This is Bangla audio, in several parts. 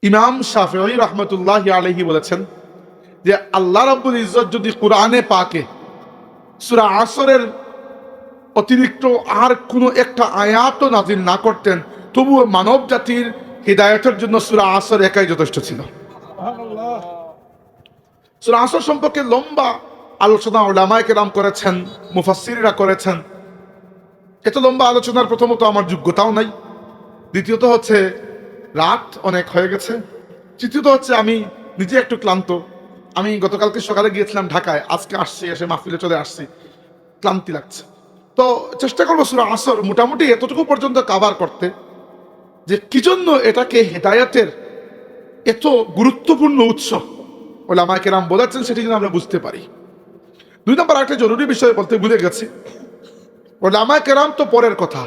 ইমাম শাফিঈ রাহমাতুল্লাহি আলাইহি বলেছেন যে আল্লাহ রাব্বুল ইজ্জত যদি কোরআনে পাকে সূরা আসরের অতিরিক্ত আর কোনো একটা আয়াতও নাজিল না করতেন, তবুও মানব জাতির হিদায়াতের জন্য সূরা আসর একাই যথেষ্ট ছিল। সূরা আসর সম্পর্কে লম্বা আলোচনা উলামায়ে কেরাম করেছেন, মুফাসসিররা করেছেন। এত লম্বা আলোচনার প্রথমত আমার যোগ্যতাও নাই, দ্বিতীয়ত হচ্ছে রাত অনেক হয়ে গেছে, তৃতীয়ত হচ্ছে আমি নিজে একটু ক্লান্ত। আমি গতকালকে সকালে গিয়েছিলাম ঢাকায়, আজকে আসছি, এসে মাহফিলে চলে আসছি, ক্লান্তি লাগছে। তো চেষ্টা করবো সূরা আসর মোটামুটি এতটুকু পর্যন্ত কভার করতে, যে কি জন্য এটাকে হেদায়েতের এত গুরুত্বপূর্ণ উৎস উলামায়ে কেরাম বলেছেন, সেটি যেন আমরা বুঝতে পারি। দুই নম্বর একটা জরুরি বিষয় বলতে ভুলে গেছি। উলামায়ে কেরাম তো পরের কথা,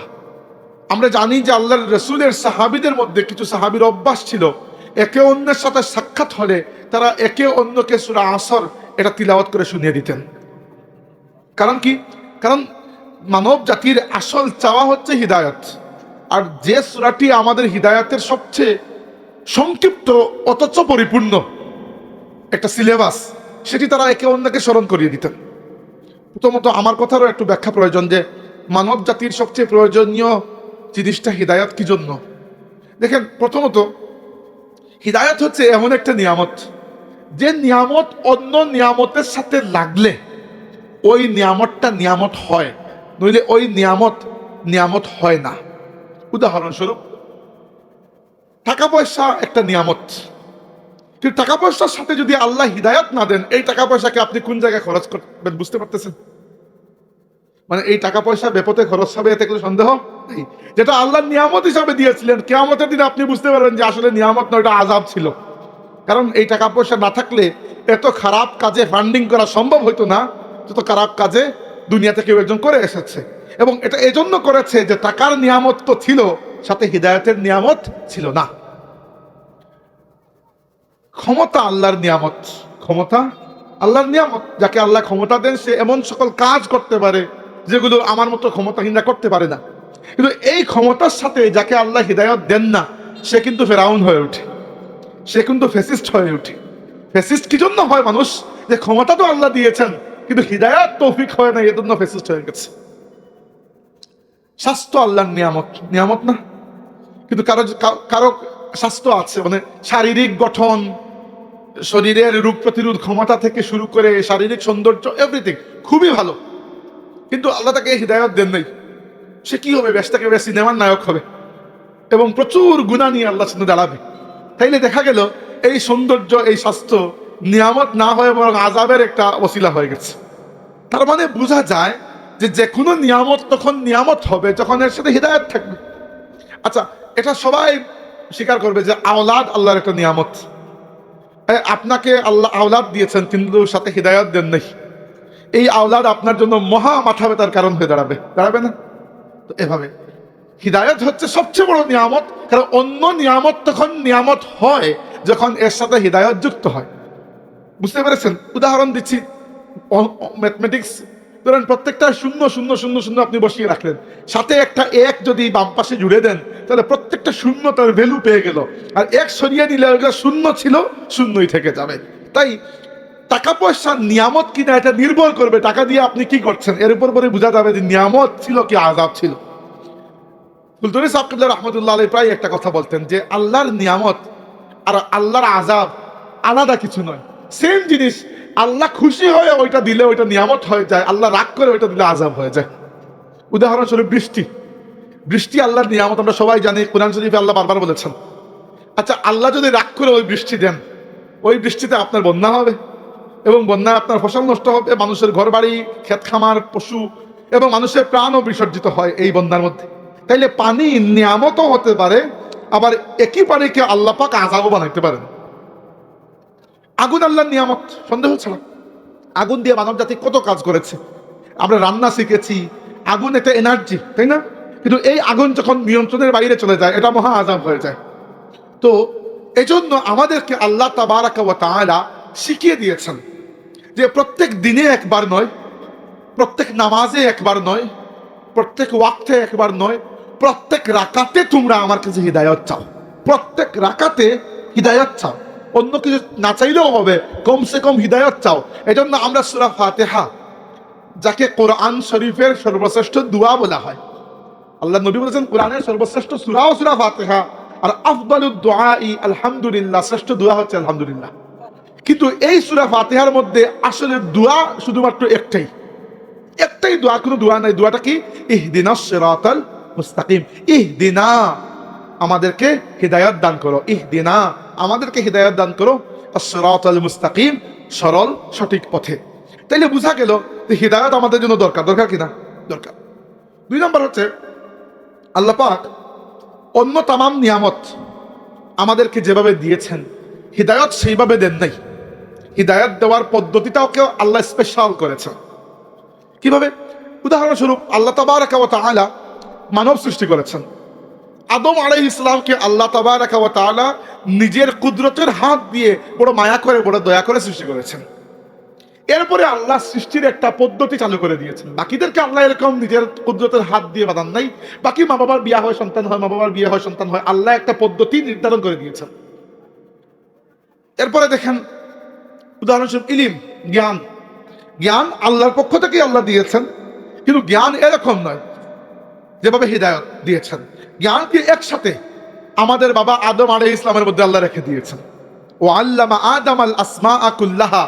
আমরা জানি যে আল্লাহর রাসূলের সাহাবীদের মধ্যে কিছু সাহাবীর অভ্যাস ছিল, একে অন্যের সাথে সাক্ষাৎ হলে তারা একে অন্যকে সূরা আসর এটা তিলাওয়াত করে শুনিয়ে দিতেন। কারণ কি? কারণ মানব জাতির আসল চাওয়া হচ্ছে হিদায়াত, আর যে সূরাটি আমাদের হিদায়াতের সবচেয়ে সংক্ষিপ্ত অথচ পরিপূর্ণ একটা সিলেবাস, সেটি তারা একে অন্যকে স্মরণ করিয়ে দিতেন। প্রথমত আমার কথারও একটু ব্যাখ্যা প্রয়োজন যে মানব জাতির সবচেয়ে প্রয়োজনীয় জিনিসটা হিদায়াত কি জন্য। দেখেন, প্রথমত হিদায়াত হচ্ছে এমন একটা নিয়ামত, যে নিয়ামত অন্য নিয়ামতের সাথে লাগলে ওই নিয়ামতটা নিয়ামত হয়, নইলে ওই নিয়ামত নিয়ামত হয় না। উদাহরণস্বরূপ, টাকা পয়সা একটা নিয়ামত, কিন্তু টাকা পয়সার সাথে যদি আল্লাহ হিদায়াত না দেন, এই টাকা পয়সাকে আপনি কোন জায়গায় খরচ করবেন বুঝতে পারতেছেন? মানে এই টাকা পয়সা বেপথে খরচ হবে, এতে কোনো সন্দেহ নেই। যেটা আল্লাহ নিয়ামত হিসাবে দিয়েছিলেন, কিয়ামতের দিনে আপনি বুঝতে পারবেন যে আসলে নিয়ামত নয়, এটা আযাব ছিল। কারণ এই টাকা পয়সা না থাকলে এত খারাপ কাজে ফান্ডিং করা সম্ভব হইতো না, যত খারাপ কাজে দুনিয়াতে কেউ একজন করে এসেছে। এবং এটা এজন্য করেছে যে টাকার নিয়ামত তো ছিল, সাথে হিদায়াতের নিয়ামত ছিল না। ক্ষমতা আল্লাহর নিয়ামত, ক্ষমতা আল্লাহর নিয়ামত। যাকে আল্লাহ ক্ষমতা দেন সে এমন সকল কাজ করতে পারে যেগুলো আমার মতো ক্ষমতাহীনরা করতে পারে না। কিন্তু এই ক্ষমতার সাথে যাকে আল্লাহ হিদায়াত দেন না, সে কিন্তু ফেরাউন হয়ে ওঠে, সে কিন্তু ফ্যাসিস্ট হয়ে ওঠে। ফ্যাসিস্ট কি জন্য হয় মানুষ? যে ক্ষমতা তো আল্লাহ দিয়েছেন, কিন্তু হিদায়াত তৌফিক হয় না, এজন্য ফ্যাসিস্ট হয়ে গেছে। স্বাস্থ্য আল্লাহর নিয়ামত, নিয়ামত না? কিন্তু কারো কারো স্বাস্থ্য আছে, মানে শারীরিক গঠন, শরীরের রোগ প্রতিরোধ ক্ষমতা থেকে শুরু করে শারীরিক সৌন্দর্য, এভরিথিং খুবই ভালো, কিন্তু আল্লাহ তাকে হিদায়াত দেন নাই। সে কি হবে? ব্যস্তাকে সিনেমার নায়ক হবে এবং প্রচুর গুনাহ নিয়ে আল্লাহর সামনে দাঁড়াবে। তাইলে দেখা গেল এই সৌন্দর্য, এই স্বাস্থ্য নিয়ামত না হয়ে বরং আযাবের একটা ওসিলা হয়ে গেছে। তার মানে বোঝা যায় যে যে কোনো নিয়ামত তখন নিয়ামত হবে যখন এর সাথে হিদায়াত থাকবে। আচ্ছা, এটা সবাই স্বীকার করবে যে আওলাদ আল্লাহর একটা নিয়ামত। আপনাকে আল্লাহ আওলাদ দিয়েছেন, কিন্তু সাথে হিদায়াত দেন নাই। এই আওলাদ আপনার জন্য মহা মাথা ব্যথার কারণ হয়ে দাঁড়াবে, দাঁড়াবে না? তো এভাবে হিদায়াত হচ্ছে সবচেয়ে বড় নিয়ামত, কারণ অন্য নিয়ামত তখন নিয়ামত হয় যখন এর সাথে হিদায়াত যুক্ত হয়। বুঝতে পেরেছেন? উদাহরণ দিচ্ছি, ম্যাথমেটিক্স ধরেন, প্রত্যেকটা শূন্য শূন্য শূন্য শূন্য আপনি বসিয়ে রাখলেন, সাথে একটা এক যদি বাম পাশে জুড়ে দেন, তাহলে প্রত্যেকটা শূন্য তার ভ্যালু পেয়ে গেল। আর এক সরিয়ে দিলে ওটা শূন্য ছিল, শূন্যই থেকে যাবে। তাই টাকা পয়সা নিয়ামত কিনা এটা নির্ভর করবে টাকা দিয়ে আপনি কি করছেন, এর উপর পরে বোঝা যাবে যে নিয়ামত ছিল কি আযাব ছিল। কুলতুবী সাহেব কিবলা রাহমাতুল্লাহ আলাইহি প্রায় একটা কথা বলতেন যে আল্লাহর নিয়ামত আর আল্লাহর আযাব আলাদা কিছু নয়, সেম জিনিস। আল্লাহ খুশি হয়ে ওইটা দিলে ওইটা নিয়ামত হয়ে যায়, আল্লাহ রাগ করে ওইটা দিলে আযাব হয়ে যায়। উদাহরণস্বরূপ বৃষ্টি, বৃষ্টি আল্লাহর নিয়ামত, আমরা সবাই জানি, কুরআন শরীফে আল্লাহ বারবার বলেছেন। আচ্ছা, আল্লাহ যদি রাগ করে ওই বৃষ্টি দেন, ওই বৃষ্টিতে আপনার বন্যা হবে এবং বন্যায় আপনার ফসল নষ্ট হবে, মানুষের ঘর বাড়ি, ক্ষেত খামার, পশু এবং মানুষের প্রাণও বিসর্জিত হয় এই বন্যার মধ্যে। তাইলে পানি নিয়ামতও হতে পারে, আবার একই পানিকে আল্লাহ পাক আযাবও বানাইতে পারেন। আগুন আল্লাহর নিয়ামত, সন্দেহ ছাড়া। আগুন দিয়ে মানব জাতি কত কাজ করেছে, আমরা রান্না শিখেছি। আগুন একটা এনার্জি, তাই না? কিন্তু এই আগুন যখন নিয়ন্ত্রণের বাইরে চলে যায়, এটা মহা আযাব হয়ে যায়। তো এজন্য আমাদেরকে আল্লাহ তাবারাকা ওয়া তাআলা শিখিয়ে দিয়েছেন যে প্রত্যেক দিনে একবার নয়, প্রত্যেক নামাজে একবার নয়, প্রত্যেক ওয়াক্তে একবার নয়, প্রত্যেক রাকাতে তোমরা আমার কাছে হিদায়াত চাও। প্রত্যেক রাকাতে হিদায়াত চাও, অন্য কিছু না চাইলেও হবে, কমসে কম হিদায়াত চাও। এজন্য আমরা সূরা ফাতিহা, যাকে কোরআন শরীফের সর্বশ্রেষ্ঠ দোয়া বলা হয়, আল্লাহ নবী বলেছেন কোরআনের সর্বশ্রেষ্ঠ সূরাও সূরা ফাতিহা, আর আফদালুদ দুআই আলহামদুলিল্লাহ, শ্রেষ্ঠ দোয়া হচ্ছে আলহামদুলিল্লাহ। কিন্তু এই সূরা ফাতিহার মধ্যে আসলে দোয়া শুধুমাত্র একটাই দোয়া, কোনো দোয়া নাই। দোয়াটা কি? ইহদিনাস সিরাতাল মুস্তাকিম। ইহদিনা, আমাদেরকে হিদায়াত দান করো, ইহদিনা, আমাদেরকে হিদায়াত দান করো, আস-সিরাতাল মুস্তাকিম, সরল সঠিক পথে। তাইলে বোঝা গেল যে হিদায়াত আমাদের জন্য দরকার কিনা? দরকার। 2 নম্বর হচ্ছে আল্লাহ পাক অন্য তামাম নিয়ামত আমাদেরকে যেভাবে দিয়েছেন, হিদায়াত সেইভাবে দেন নাই। হিদায়াত দেওয়ার পদ্ধতিটাও কেউ আল্লাহ স্পেশাল করেছেন। কিভাবে? উদাহরণস্বরূপ আল্লাহ তাবারাকা ওয়া তাআলা মানব সৃষ্টি করেছেন। আদম আলাইহিস সালামকে আল্লাহ তাবারাকা ওয়া তাআলা নিজের কুদরতের হাত দিয়ে বড় মায়া করে, বড় দয়া করে সৃষ্টি করেছেন। এরপরে আল্লাহ সৃষ্টির একটা পদ্ধতি চালু করে দিয়েছেন। বাকিদেরকে আল্লাহ এরকম নিজের কুদরতের হাত দিয়ে বাঁধান নাই। বাকি মা বাবার বিয়ে হয়, সন্তান হয়, মা বাবার বিয়ে হয়, সন্তান হয়, আল্লাহ একটা পদ্ধতি নির্ধারণ করে দিয়েছেন। এরপরে দেখেন উদাহরণস্বরূপ ইলম, জ্ঞান আল্লাহর পক্ষ থেকে আল্লাহ দিয়েছেন, কিন্তু জ্ঞান এরকম নয় যেভাবে হিদায়াত দিয়েছেন। জ্ঞানকে একসাথে আমাদের বাবা আদম আলাইহিস ইসলামের মধ্যে আল্লাহ রেখে দিয়েছেন। ও আল্লামা আদম আল আসমাআ কুল্লাহা,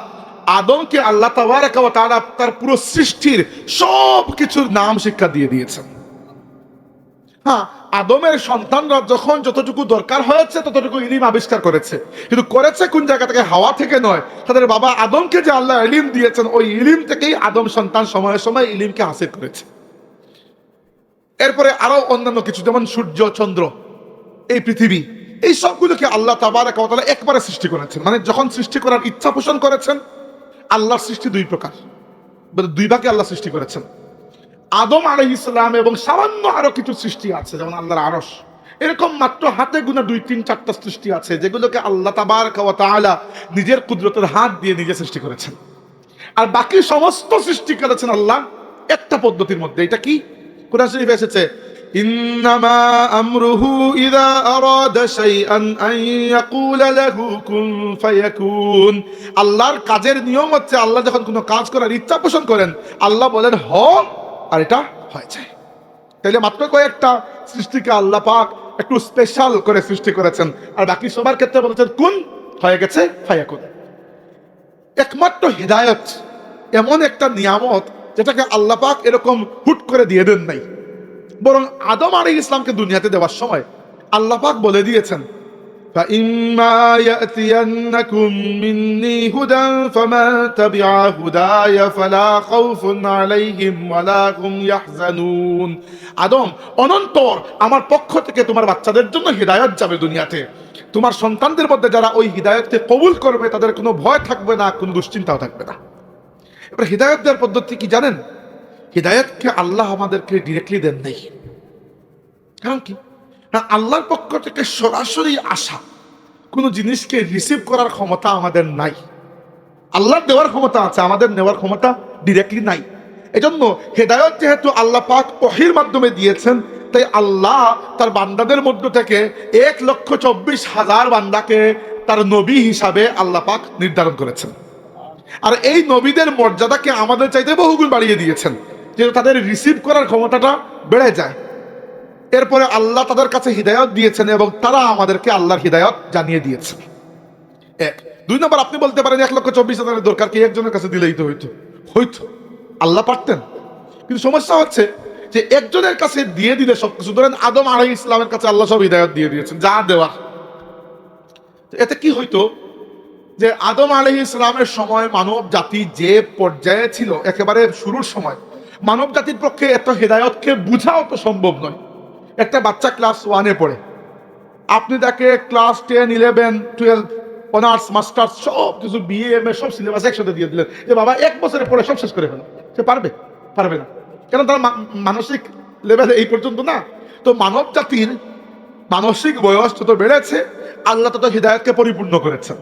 আদমকে আল্লাহ তাবারাকা ওয়া তাআলা তার পুরো সৃষ্টির সব কিছুর নাম শিক্ষা দিয়ে দিয়েছেন। হ্যাঁ, আদমের সন্তানরা যখন যতটুকু দরকার হয়েছে ততটুকু ইলম আবিষ্কার করেছে, কিন্তু করেছে কোন জায়গা থেকে? হাওয়া থেকে নয়। তাদের বাবা আদমকে যে আল্লাহ ইলম দিয়েছেন, ওই ইলম থেকেই আদম সন্তান সময়ে সময়ে ইলমকে হাসিল করেছে। এরপরে আরো অন্যান্য কিছু, যেমন সূর্য, চন্দ্র, এই পৃথিবী, এই সবগুলোকে আল্লাহ তাবারাকা ওয়া তাআলা একবারে সৃষ্টি করেছেন। মানে যখন সৃষ্টি করার ইচ্ছা পোষণ করেছেন, আল্লাহর সৃষ্টি 2 প্রকার, 2 ভাগে আল্লাহ সৃষ্টি করেছেন। আদম আলাইহিস সালাম এবং সামান্য আরো কিছু সৃষ্টি আছে, যেমন আল্লাহর আরশ, এরকম মাত্র হাতে গোনা 2, 3, 4টা সৃষ্টি আছে, যেগুলোকে আল্লাহ তাবারাকা ওয়া তাআলা নিজের কুদরতের হাত দিয়ে নিজে সৃষ্টি করেছেন। আর বাকি সমস্ত সৃষ্টি করেছেন আল্লাহ একটা পদ্ধতির মধ্যে। এটা কি? কোরআন শরীফে এসেছে, ইন্নামা আমরুহু ইযা আরাদা শাইআন আন ইয়াকুলা লাহু কুন ফায়াকুন। আল্লাহর কাজের নিয়ম হচ্ছে, আল্লাহ যখন কোনো কাজ করার ইচ্ছা পোষণ করেন, আল্লাহ বলেন হ, আর এটা হয়ে যায়। তাইলে মাত্র কয়েকটা সৃষ্টিকে আল্লাহ পাক একটু স্পেশাল করে সৃষ্টি করেছেন, আর বাকি সবার ক্ষেত্রে বলেছেন কুন, হয়ে গেছে, ফায়াকুন। একমাত্র হিদায়াত এমন একটা নিয়ামত যেটাকে আল্লাহ পাক এরকম হুট করে দিয়ে দেন নাই, বরং আদম আলাইহিস ইসলামকে দুনিয়াতে দেওয়ার সময় আল্লাহ পাক বলে দিয়েছেন, فَإِمَّا يَأْتِيَنَّكُم مِّنِّي هُدًى فَمَن تَبِعَ هُدَايَ فَلَا خَوْفٌ عَلَيْهِمْ وَلَا هُمْ يَحْزَنُونَ। আদম, অনন্তর আমার পক্ষ থেকে তোমার বাচ্চাদের জন্য হিদায়াত যাবে দুনিয়াতে। তোমার সন্তানদের মধ্যে যারা ওই হিদায়াতকে কবুল করবে, তাদের কোনো ভয় থাকবে না, কোনো দুশ্চিন্তাও থাকবে না। এবার হিদায়াত দেওয়ার পদ্ধতি কি জানেন? হিদায়াতকে আল্লাহ আমাদেরকে ডিরেক্টলি দেন নাই। কারণ কি? না, আল্লাহর পক্ষ থেকে সরাসরি আসা কোনো জিনিসকে রিসিভ করার ক্ষমতা আমাদের নাই। আল্লাহর দেওয়ার ক্ষমতা আছে, আমাদের নেওয়ার ক্ষমতা ডিরেক্টলি নাই। এজন্য হেদায়েত যেহেতু আল্লাহ পাক ওহীর মাধ্যমে দিয়েছেন, তাই আল্লাহ তার বান্দাদের মধ্য থেকে 1,24,000 বান্দাকে তার নবী হিসাবে আল্লাহ পাক নির্ধারণ করেছেন। আর এই নবীদের মর্যাদাকে আমাদের চাইতে বহুগুণ বাড়িয়ে দিয়েছেন, যে তাদের রিসিভ করার ক্ষমতাটা বেড়ে যায়। এরপরে আল্লাহ তাদের কাছে হিদায়াত দিয়েছেন এবং তারা আমাদেরকে আল্লাহর হিদায়াত জানিয়ে দিয়েছেন। 1 2 নম্বর, আপনি বলতে পারেন 1,24,000 দরকার কি? একজনের কাছে দিলেই তো হইতো। আল্লাহ পারতেন, কিন্তু সমস্যা হচ্ছে যে একজনের কাছে দিয়ে দিলে সবকিছু, ধরেন আদম আলাইহিস ইসলামের কাছে আল্লাহ সব হিদায়াত দিয়ে দিয়েছেন, যা দেওয়ার। এতে কি হইতো? যে আদম আলাইহিস ইসলামের সময় মানব জাতি যে পর্যায়ে ছিল, একেবারে শুরুর সময়, মানব জাতির পক্ষে এত হিদায়াতকে বুঝাও তো সম্ভব নয়। একটা বাচ্চা ক্লাস 1-এ পড়ে, আপনি তাকে ক্লাস 10, 11, 12 অনার্স, মাস্টার্স সব কিছু, বিএ, এমএ সব সিলেবাস একসাথে দিয়ে দিলেন, যে বাবা 1 বছরে পড়ে সব শেষ করে ফেলো। সে পারবে না, কেন? তার মানসিক লেভেল এই পর্যন্ত না। তো মানব জাতির মানসিক বয়স যত বেড়েছে, আল্লাহ তত হিদায়াতকে পরিপূর্ণ করেছেন।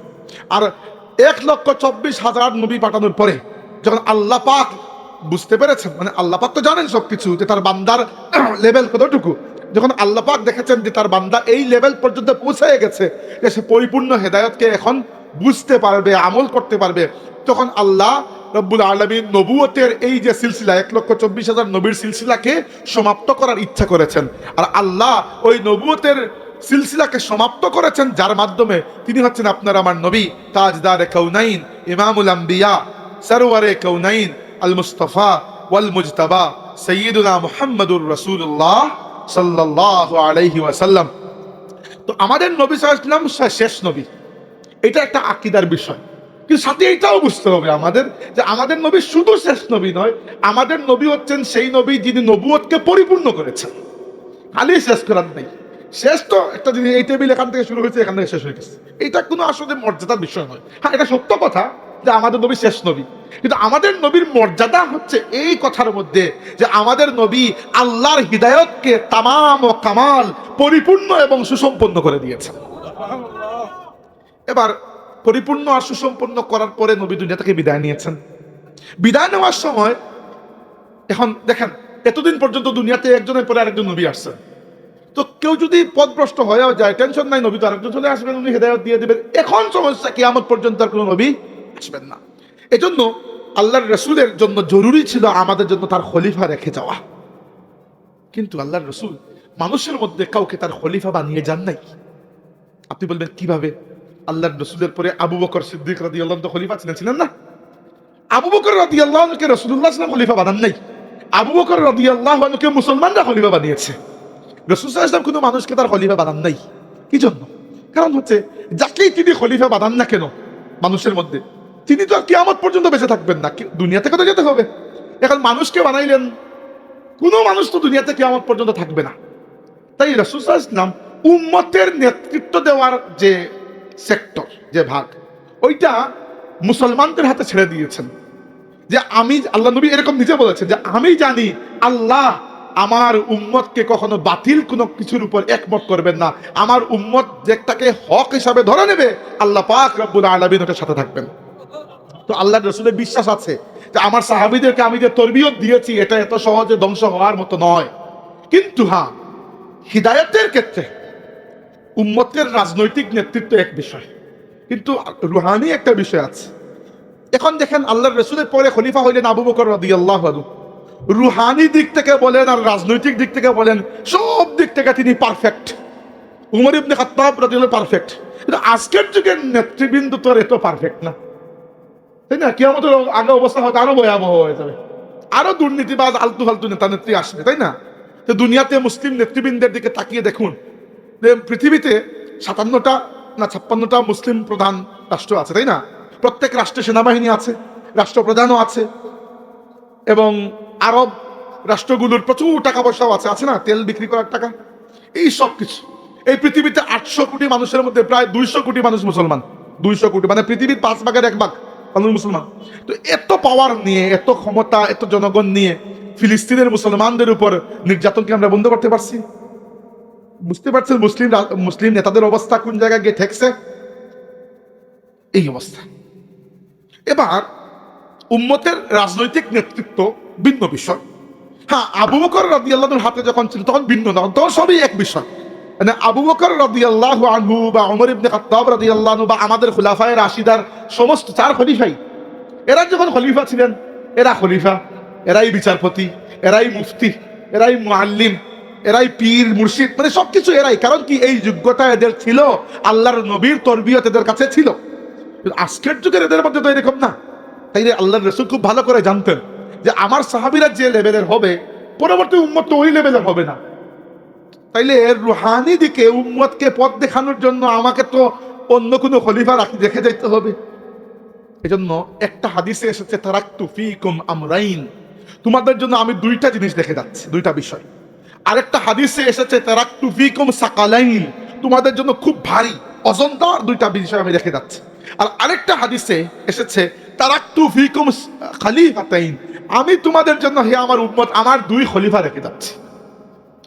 আর 1,24,000 নবী পাঠানোর পরে যখন আল্লাহ পাক বুঝতে পেরেছেন, মানে আল্লাহ পাক তো জানেন সবকিছু, যে তার বান্দার লেভেল কতটুকু, যখন আল্লাহ পাক দেখেছেন যে তার বান্দা এই লেভেল পর্যন্ত পৌঁছে গেছে যে সে পরিপূর্ণ হেদায়েতকে এখন বুঝতে পারবে, আমল করতে পারবে, তখন আল্লাহ রব্বুল আলামিন নবুয়তের এই যে সিলসিলা 1,24,000 নবীর সিলসিলাকে সমাপ্ত করার ইচ্ছা করেছেন। আর আল্লাহ ওই নবুয়তের সিলসিলাকে সমাপ্ত করেছেন যার মাধ্যমে তিনি হচ্ছেন আপনার আমার নবী, তাজদার কাউনাইন, ইমামুল আম্বিয়া, সরওয়ারে কাউনাইন, আল মুস্তাফা ওয়াল মুজতাবা, সাইয়্যিদুনা মুহাম্মাদুর রাসূলুল্লাহ সাল্লাল্লাহু আলাইহি ওয়াসাল্লাম। তো আমাদের নবী সাল্লাল্লাহু আলাইহি ওয়াসাল্লাম শেষ নবী, এটা একটা আকীদার বিষয়। কিন্তু সাথে এটাও বুঝতে হবে আমাদের যে আমাদের নবী শুধু শেষ নবী নয়, আমাদের নবী হচ্ছেন সেই নবী যিনি নবুয়তকে পরিপূর্ণ করেছেন, খালি শেষ করার নেই। শেষ তো একটা জিনিস, এই টেবিল এখান থেকে শুরু হয়েছে, এখান থেকে শেষ হয়ে গেছে, এটা কোনো আসলে মর্যাদার বিষয় নয়। হ্যাঁ, এটা সত্য কথা যে আমাদের নবী শেষ নবী, কিন্তু আমাদের নবীর মর্যাদা হচ্ছে এই কথার মধ্যে যে আমাদের নবী আল্লাহর হিদায়াতকে তামাম ও কামাল পরিপূর্ণ এবং সুসম্পন্ন করে দিয়েছেন। এবার পরিপূর্ণ আর সুসম্পন্ন করার পরে নবী দুনিয়া থেকে বিদায় নিয়েছেন। বিদায় নেওয়ার সময় এখন দেখেন, এতদিন পর্যন্ত দুনিয়াতে একজনের পরে আরেকজন নবী আসছেন। তো কেউ যদি পথভ্রষ্ট হয়েও যায়, টেনশন নাই, নবী তো আরেকজন চলে আসবেন, উনি হেদায়েত দিয়ে দেবেন। এখন সমস্যা কিয়ামত পর্যন্ত আর কোনো নবী আসবেন না। এজন্য আল্লাহর রাসূলের জন্য জরুরি ছিল আমাদের জন্য তার খলিফা রেখে যাওয়া। কিন্তু আল্লাহর রাসূল মানুষের মধ্যে কাউকে তার খলিফা বানিয়ে যান নাই। আপনি বলবেন কিভাবে? আল্লাহর রাসূলের পরে আবু বকর সিদ্দিক রাদিয়াল্লাহু আনহু খলিফা ছিলেন না? আবু বকর রাদিয়াল্লাহু আনহুকে রাসূলুল্লাহ সাল্লাল্লাহু আলাইহি ওয়াসাল্লাম খলিফা বানান নাই, আবু বকর রাদিয়াল্লাহু আনহুকে মুসলমানরা খলিফা বানিয়েছে। রাসূল সাল্লাল্লাহু আলাইহি ওয়াসাল্লাম কোনো মানুষকে তার খলিফা বানান নাই। কি জন্য? কারণ হচ্ছে যাকেই তিনি খলিফা বানান না কেন মানুষের মধ্যে, তিনি তো আর কিয়ামত পর্যন্ত বেঁচে থাকবেন না, দুনিয়া থেকে তো যেতে হবে। এখন মানুষকে বানাইলেন, কোনো মানুষ তো দুনিয়াতে কিয়ামত পর্যন্ত থাকবে না। তাই রাসূল সাল্লাল্লাহু আলাইহি ওয়াসাল্লাম উম্মতের নেতৃত্ব দেওয়ার যে সেক্টর, যে ভাগ, ওইটা মুসলমানদের হাতে ছেড়ে দিয়েছেন। যে আমি, আল্লাহ নবী এরকম নিজে বলেছেন যে আমি জানি আল্লাহ আমার উম্মতকে কখনো বাতিল কোনো কিছুর উপর একমত করবেন না, আমার উম্মত যেটাকে হক হিসাবে ধরে নেবে আল্লাহ পাক রব্বুল আলামিন ওটার সাথে থাকবেন। তো আল্লাহর রাসূলের বিশ্বাস আছে যে আমার সাহাবীদেরকে আমি যে তরবিয়ত দিয়েছি এটা এত সহজে ধ্বংস হওয়ার মতো নয়। কিন্তু হ্যাঁ, হিদায়াতের ক্ষেত্রে উম্মতের রাজনৈতিক নেতৃত্ব এক বিষয়, কিন্তু রুহানি একটা বিষয় আছে। এখন দেখেন, আল্লাহর রাসূলের পরে খলিফা হইলেন আবু বকর রাদিয়াল্লাহু আনহু। রুহানি দিক থেকে বলেন আর রাজনৈতিক দিক থেকে বলেন, সব দিক থেকে তিনি পারফেক্ট। উমর ইবনে খাত্তাব রাদিয়াল্লাহু পারফেক্ট, কিন্তু আজকের যুগের নেতৃবৃন্দ তো এত পারফেক্ট না, তাই না? কিয়ামতের আগে অবস্থা হয়তো আরো ভয়াবহ হয়ে যাবে, আরো দুর্নীতিবাজ আলতু ফালতু নেতা নেত্রী আসবে, তাই না? তো দুনিয়াতে মুসলিম নেতৃবৃন্দের দিকে তাকিয়ে দেখুন, পৃথিবীতে 57টা না 56টা মুসলিম প্রধান রাষ্ট্র আছে, তাই না? প্রত্যেক রাষ্ট্রে সেনাবাহিনী আছে, রাষ্ট্রপ্রধানও আছে, এবং আরব রাষ্ট্রগুলোর প্রচুর টাকা পয়সাও আছে না? তেল বিক্রি করার টাকা, এই সব কিছু। এই পৃথিবীতে 800 কোটি মানুষের মধ্যে প্রায় 200 কোটি মানুষ মুসলমান। 200 কোটি মানে পৃথিবীর 5 ভাগের 1 ভাগ মানুষ মুসলমান। তো এত পাওয়ার নিয়ে, এত ক্ষমতা, এত জনগণ নিয়ে ফিলিস্তিনের মুসলমানদের উপর নির্যাতনকে আমরা বন্ধ করতে পারছি? বুঝতে পারছেন মুসলিম নেতাদের অবস্থা কোন জায়গায় গিয়ে ঠেকছে? এই অবস্থা। এবার উম্মতের রাজনৈতিক নেতৃত্ব ভিন্ন বিষয়। হ্যাঁ, আবু বকর রাদিয়াল্লাহু আনহুর হাতে যখন ছিল তখন ভিন্ন না, তখন সবই এক বিষয়। মানে আবু বকর রাদিয়াল্লাহু আনহু বা ওমর ইবনে খাত্তাব রাদিয়াল্লাহু আনহু বা আমাদের খুলাফায়ে রাশিদার সমস্ত 4 খলিফাই, এরা যখন খলিফা ছিলেন, এরা খলিফা, এরাই বিচারপতি, এরাই মুফতি, এরাই মুআল্লিম, এরাই পীর মুর্শিদ, মানে সবকিছু এরাই। কারণ কি? এই যোগ্যতা এদের ছিল, আল্লাহর নবীর তরবিয়ত এদের কাছে ছিল। আজকের যুগের এদের মধ্যে তো এরকম না। তাই আল্লাহর রাসূল খুব ভালো করে জানতেন যে আমার সাহাবীরা যে লেভেলের হবে, পরবর্তী উম্মত তো ওই লেভেলের হবে না। তাইলে রুহানি দিকে উম্মতকে পথ দেখানোর জন্য আমাকে তো অন্য কোনো খলিফা রেখে যাইতে হবে। এজন্য একটা হাদিসে এসেছে, তারাকতু ফীকুম আমরাইন, তোমাদের জন্য আমি 2টা জিনিস রেখে যাচ্ছি, 2টা বিষয়। আরেকটা হাদিসে এসেছে, তারাকতু ফীকুম সাকালাইন, তোমাদের জন্য খুব ভারী ওজনদার 2টা বিষয় আমি রেখে যাচ্ছি। আর আরেকটা হাদিসে এসেছে, তারাকতু ফীকুম খলিফাতাইন, আমি তোমাদের জন্য হে আমার উম্মত আমার 2 খলিফা রেখে যাচ্ছি।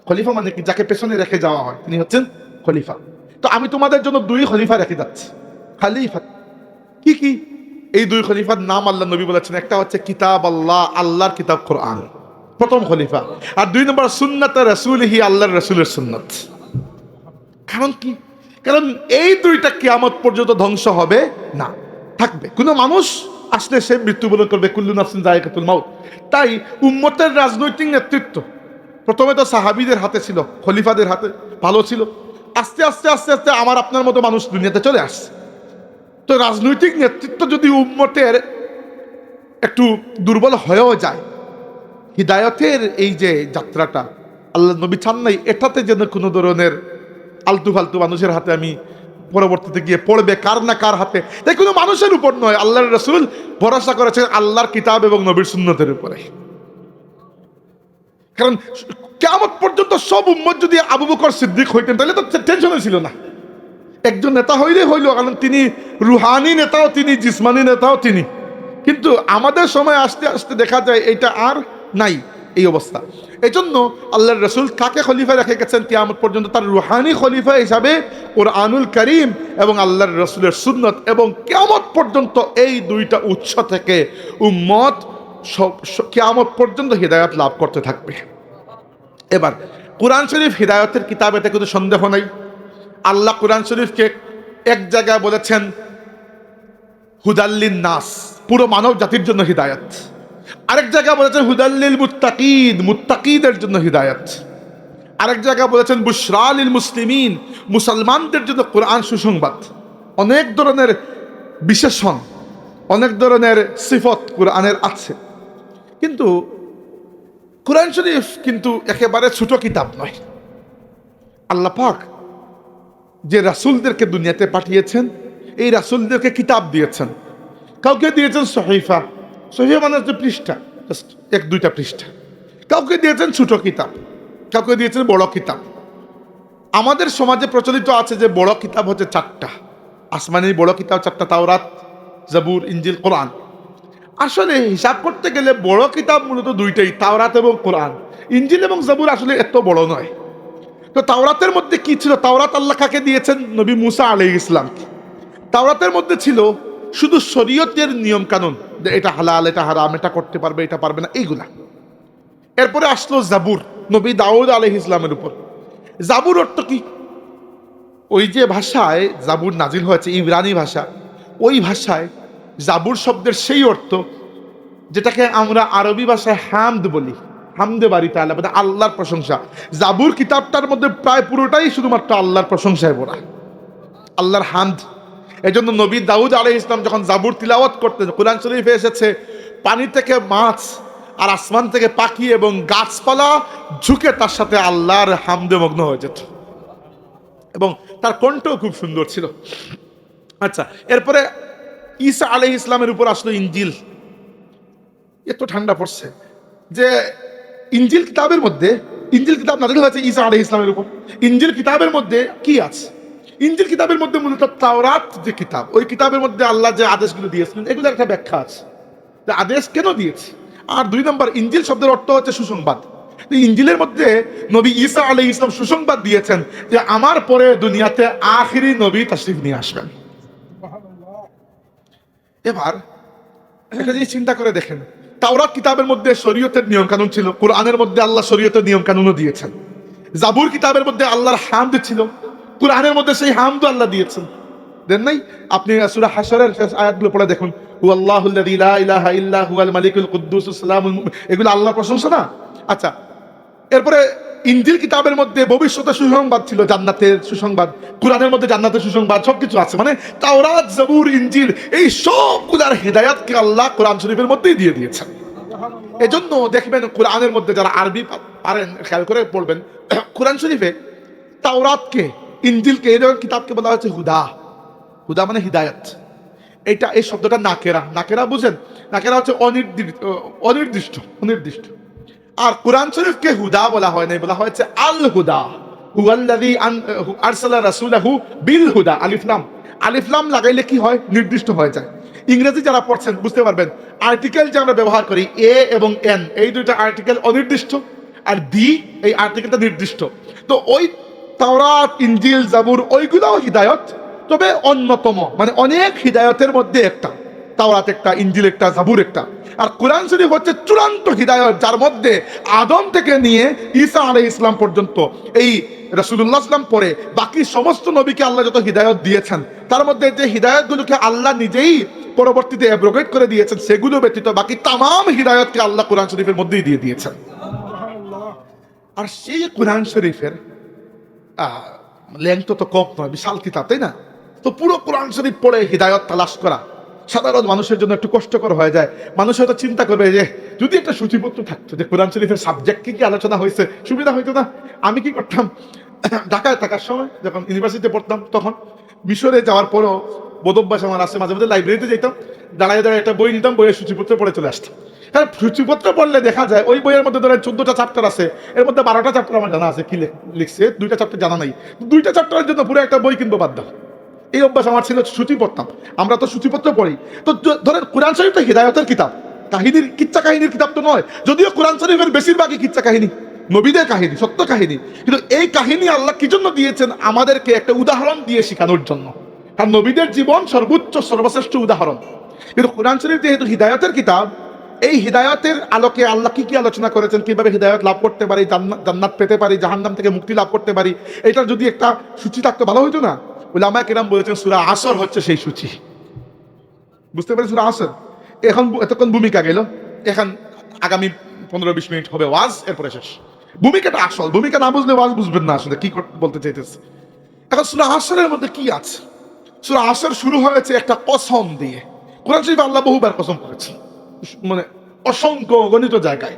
খলিফা মানে কি? যাকে পেছনে রেখে যাওয়া হয় তিনি হচ্ছেন খলিফা। তো আমি তোমাদের জন্য 2 খলিফা রেখে যাচ্ছি। খলিফা কি কি? এই 2 খলিফার নাম আল্লাহ নবী বলেছেন। একটা হচ্ছে কিতাব আল্লাহ, আল্লাহর কিতাব কোরআন, প্রথম খলিফা। আর 2 নম্বর সুন্নাত রাসূলিহি, আল্লাহর রাসূলের সুন্নাত। কারণ কি? কারণ এই দুইটা কিয়ামত পর্যন্ত ধ্বংস হবে না, থাকবে। কোনো মানুষ আসলে সে মৃত্যুবরণ করবে, কুল্লু নাফসিন যায়কাতুল মাউত। তাই উম্মতের রাজনৈতিক নেতৃত্ব প্রথমে তো সাহাবীদের হাতে ছিল, খলিফাদের হাতে ভালো ছিল। আস্তে আস্তে আস্তে আস্তে আমার আপনার মতো মানুষ দুনিয়াতে চলে আসছে। তো রাজনৈতিক নেতৃত্ব যদি উম্মতের একটু দুর্বল হয়েও যায়, হিদায়তের এই যে যাত্রাটা আল্লাহ নবী চান নাই এটাতে যেন কোনো ধরনের আলতু ফালতু মানুষের হাতে আমি পরবর্তীতে গিয়ে পড়বে, কার না কার হাতে, তাই কোনো মানুষের উপর নয়। আল্লাহর রাসূল ভরসা করেছেন আল্লাহর কিতাব এবং নবীর সুন্নতের উপরে। কারণ কিয়ামত পর্যন্ত সব উম্মত যদি আবু বকর সিদ্দিক হইতেন তাহলে তো টেনশনই ছিল না। একজন নেতা হইলেই হইল, কারণ তিনি রুহানি নেতাও তিনি, জিসমানি নেতাও তিনি। কিন্তু আমাদের সময় আসতে আসতে দেখা যায় এটা আর নাই, এই অবস্থা। এই জন্য আল্লাহর রাসূল কাকে খলিফা রেখে গেছেন কিয়ামত পর্যন্ত? তার রুহানি খলিফা হিসাবে কুরআনুল কারীম এবং আল্লাহর রাসূলের সুন্নাত। এবং কিয়ামত পর্যন্ত এই দুইটা উৎস থেকে উম্মত কিয়ামত পর্যন্ত হিদায়াত লাভ করতে থাকবে। এবার কুরআন শরীফ হিদায়াতের কিতাব, এতে কোনো সন্দেহ নাই। আল্লাহ কুরআন শরীফকে এক জায়গায় বলেছেন হুদাল্লিন নাস, পুরো মানব জাতির জন্য হিদায়াত। আরেক জায়গায় বলেছেন হুদাল্লিল মুত্তাকিন, মুত্তাকিদের জন্য হিদায়াত। আরেক জায়গায় বলেছেন বুশরা লিল মুসলিমিন, মুসলমানদের জন্য কোরআন সুসংবাদ। অনেক ধরনের বিশেষণ, অনেক ধরনের সিফত কোরআনের আছে। কিন্তু কোরআন শরীফ কিন্তু একেবারে ছোট কিতাব নয়। আল্লাহ পাক যে রাসূলদেরকে দুনিয়াতে পাঠিয়েছেন, এই রাসূলদেরকে কিতাব দিয়েছেন। কাউকে দিয়েছেন সহিফা, সহিফা মানে হচ্ছে পৃষ্ঠা, জাস্ট 1-2টা পৃষ্ঠা। কাউকে দিয়েছেন ছোট কিতাব, কাউকে দিয়েছেন বড় কিতাব। আমাদের সমাজে প্রচলিত আছে যে বড় কিতাব হচ্ছে 4টা, আসমানি বড় কিতাব 4টা, তাওরাত, জাবুর, ইনজিল, কোরআন। আসলে হিসাব করতে গেলে বড় কিতাব মূলত 2টাই, তাওরাত এবং কোরআন। ইনজিল এবং জাবুর আসলে এত বড় নয়। তো তাওরাতের মধ্যে কি ছিল? তাওরাত আল্লাহ কাকে দিয়েছেন? নবী মুসা আলাইহিস ইসলামকে। তাওরাতের মধ্যে ছিল শুধু শরীয়তের নিয়ম কানুন, যে এটা হালাল, এটা হারাম, এটা করতে পারবে, এটা পারবে না, এইগুলা। এরপরে আসলো জাবুর, নবী দাউদ আলাইহিস ইসলামের উপর। জাবুর অর্থ কি? ওই যে ভাষায় জাবুর নাজিল হয়েছে, ইব্রানি ভাষা, ওই ভাষায় জাবুর শব্দের সেই অর্থ যেটাকে আমরা আরবি ভাষায় হামদ বলি, হামদে বাড়ি তাআলা, মানে আল্লাহর প্রশংসা। জাবুর কিতাবটার মধ্যে প্রায় পুরোটাই শুধুমাত্র আল্লাহর প্রশংসায় ভরা, আল্লাহর হামদ। এই জন্য নবী দাউদ আলাইহিস ইসলাম যখন জাবুর তিলাওয়াত করতেন, কুরআন শরীফে এসেছে পানি থেকে মাছ আর আসমান থেকে পাখি এবং গাছপালা ঝুঁকে তার সাথে আল্লাহর হামদে মগ্ন হয়ে যেত, এবং তার কণ্ঠও খুব সুন্দর ছিল। আচ্ছা, এরপরে ঈসা আলাইহিস ইসলামের উপর আসলো ইনজিল। এত ঠান্ডা পড়ছে যে ইনজিল কিতাবের মধ্যে, ইনজিল কিতাব নাযিল হয়েছে ঈসা আলাইহিস ইসলামের উপর। ইনজিল কিতাবের মধ্যে কি আছে? ইনজিল কিতাবের মধ্যে মূলত তাওরাত যে কিতাব, ওই কিতাবের মধ্যে আল্লাহ যে আদেশগুলো দিয়েছিলেন এগুলো একটা ব্যাখ্যা আছে, যে আদেশ কেন দিয়েছে। আর 2 নম্বর, ইনজিল শব্দের অর্থ হচ্ছে সুসংবাদ। ইনজিলের মধ্যে নবী ঈসা আলাইহিস ইসলাম সুসংবাদ দিয়েছেন যে আমার পরে দুনিয়াতে আখিরি নবী তাশরীফ নিয়ে আসবেন। এবার একটা জিনিস চিন্তা করে দেখেন, তাওরাত কিতাবের মধ্যে শরীয়তের নিয়ম কানুন ছিল, কোরআনের মধ্যে আল্লাহ শরীয়তের নিয়ম কানুনও দিয়েছেন। জাবুর কিতাবের মধ্যে আল্লাহর হামদ ছিল, কোরআনের মধ্যে সেই হামদ আল্লাহ দিয়েছেন, দেন নাই? আপনি সূরা হাশরের শেষ আয়াতগুলো পড়ে দেখুন, হুয়াল্লাহুল্লাযী লা ইলাহা ইল্লা হুয়াল মালিকুল কুদ্দুসুস সালামুল মুমিন, এগুলো আল্লাহর প্রশংসা না? আচ্ছা, এরপরে ইনজিল কিতাবের মধ্যে ভবিষ্যতের সুসংবাদ ছিল, জান্নাতের সুসংবাদ। কোরআনের মধ্যে জান্নাতের সুসংবাদ, সবকিছু আছে। মানে তাওরাত, জাবুর, ইনজিল এই সবগুলার হেদায়াতকে আল্লাহ কোরআন শরীফের মধ্যেই দিয়ে দিয়েছেন। এজন্য দেখবেন কোরআনের মধ্যে যারা আরবি পারেন খেয়াল করে পড়বেন, কোরআন শরীফে তাওরাতকে, ইনজিলকে, এই ধরনের কিতাবকে বলা হচ্ছে হুদা। হুদা মানে হিদায়াত। এইটা, এই শব্দটা নাকেরা, নাকেরা বুঝেন? নাকেরা হচ্ছে অনির্দিষ্ট, অনির্দিষ্ট। আর কোরআন শরীফকে হুদা বলা হয় না, বলা হয়েছে আল হুদা, হুয়াল্লাযী আরসালা রাসূলাহু বিল হুদা। আলিফ লাম, আলিফ লাম লাগাইলে কি হয়? নির্দিষ্ট হয়ে যায়। ইংরেজি যারা পড়ছেন বুঝতে পারবেন, আর্টিকেল যে আমরা ব্যবহার করি এ এবং এন, এই দুইটা আর্টিকেল অনির্দিষ্ট, আর দি এই আর্টিকেলটা নির্দিষ্ট। তো ওই তাওরাত, ইনজিল, জাবুর ওইগুলাও হিদায়াত, তবে অন্যতম, মানে অনেক হিদায়াতের মধ্যে একটা। তাওরাত একটা, ইনজিল একটা, জাবুর একটা। আর কোরআন শরীফ হচ্ছে চূড়ান্ত হিদায়ত, যার মধ্যে আদম থেকে নিয়ে ঈসা আলাইহিস ইসলাম পর্যন্ত এই রাসূলুল্লাহ সাল্লাম পরে বাকি সমস্ত নবীকে আল্লাহ যত হিদায়ত দিয়েছেন, তার মধ্যে যে হিদায়তগুলোকে আল্লাহ নিজেই পরবর্তীতে অ্যাব্রোগেট করে দিয়েছেন, সেগুলো ব্যতীত বাকি তামাম হিদায়তকে আল্লাহ কোরআন শরীফের মধ্যেই দিয়ে দিয়েছেন। আর সেই কোরআন শরীফের লেংথ তো কম নয়, বিশাল কিতাব, তাই না? তো পুরো কোরআন শরীফ পড়ে হিদায়ত তালাশ করা সাধারণ মানুষের জন্য একটু কষ্টকর হয়ে যায়। মানুষ হয়তো চিন্তা করবে যে যদি একটা সূচিপত্র থাকতো যে কোরআন শরীফের সাবজেক্ট কি কি আলোচনা হয়েছে, সুবিধা হইতো না? আমি কি করতাম, ঢাকায় থাকার সময় যখন ইউনিভার্সিটিতে পড়তাম, তখন মিশরে যাওয়ার পরও বোধব্যাস আমার আছে, মাঝে মাঝে লাইব্রেরিতে যেতাম, দাঁড়ায় দাঁড়ায় একটা বই নিতাম, বইয়ের সূচিপত্র পড়ে চলে আসতাম। কারণ সূচিপত্র পড়লে দেখা যায় ওই বইয়ের মধ্যে ধরেন 14টা চ্যাপ্টার আছে, এর মধ্যে 12টা চ্যাপ্টার আমার জানা আছে কি লিখছে, 2টা চ্যাপ্টার জানা নাই, 2টা চ্যাপ্টারের জন্য পুরো একটা বই কিনবো বাদ দাও। এই অভ্যাস আমার ছিল, সূচি পড়তাম। আমরা তো সূচিপত্র পড়ি। তো ধরেন কোরআন শরীফ তো হিদায়তের কিতাব, কাহিনীর কিচ্ছা কাহিনীর কিতাব তো নয়, যদিও কোরআন শরীফের বেশিরভাগই কিচ্ছা কাহিনী, নবীদের কাহিনী, সত্য কাহিনী। কিন্তু এই কাহিনী আল্লাহ কি জন্য দিয়েছেন? আমাদেরকে একটা উদাহরণ দিয়ে শেখানোর জন্য। আর নবীদের জীবন সর্বোচ্চ সর্বশ্রেষ্ঠ উদাহরণ। কিন্তু কোরআন শরীফ যেহেতু হিদায়তের কিতাব, এই হিদায়তের আলোকে আল্লাহ কি কি আলোচনা করেছেন, কিভাবে হিদায়ত লাভ করতে পারি, জান্নাত পেতে পারি, জাহান্নাম থেকে মুক্তি লাভ করতে পারি, এটার যদি একটা সূচি থাকতো ভালো হইতো না? উলামা কেরাম বলেছেন সূরা আসর হচ্ছে সেই সূচি। বুঝতে পারেন? সূরা আসর এখন এতক্ষণ ভূমিকা গেল, এখন আগামী 15-20 মিনিট হবে ওয়াজ, এরপরে শেষ। ভূমিকাটা আসল, ভূমিকা না বুঝলে ওয়াজ বুঝবেন না আসলে কি বলতে চাইতেছে। এখন সূরা আসরের মধ্যে কি আছে? সূরা আসর শুরু হয়েছে একটা কসম দিয়ে। কোরআন শরীফে আল্লাহ বহুবার কসম করেছে, মানে অসংখ্য গণিত জায়গায়,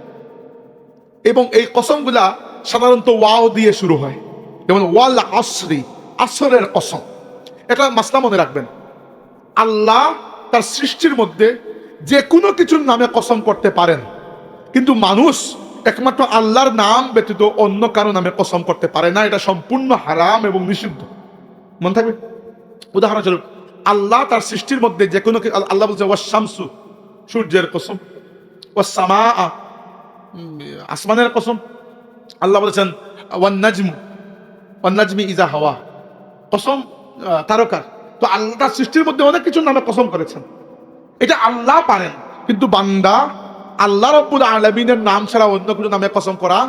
এবং এই কসমগুলা সাধারণত ওয়াও দিয়ে শুরু হয়, যেমন ওয়াল আসরি, আসরের কসম। এটা মাসলা মনে রাখবেন, আল্লাহ তার সৃষ্টির মধ্যে যে কোনো কিছুর নামে কসম করতে পারেন, কিন্তু মানুষ একমাত্র আল্লাহর নাম ব্যতীত অন্য কারো নামে কসম করতে পারে না। এটা সম্পূর্ণ হারাম এবং নিষিদ্ধ, মনে থাকবে। উদাহরণস্বরূপ, আল্লাহ তার সৃষ্টির মধ্যে যে কোনো, আল্লাহ বলছে ওয়াস শামসু, সূর্যের কসম, ওয়াস সামা, আসমানের কসম। আল্লাহ বলেছেন ওয়ান নাজমু, ওয়ান নাজমি ইজা হাওয়া, কসম তারকার। তো আল্লাহ তার সৃষ্টির মধ্যে অনেক কিছুর নামে কসম করেছেন, এটা আল্লাহ পারেন। কিন্তু বান্দা আল্লাহ রাব্বুল আলামিনের নাম ছাড়া অন্য কোনো নামে কসম করা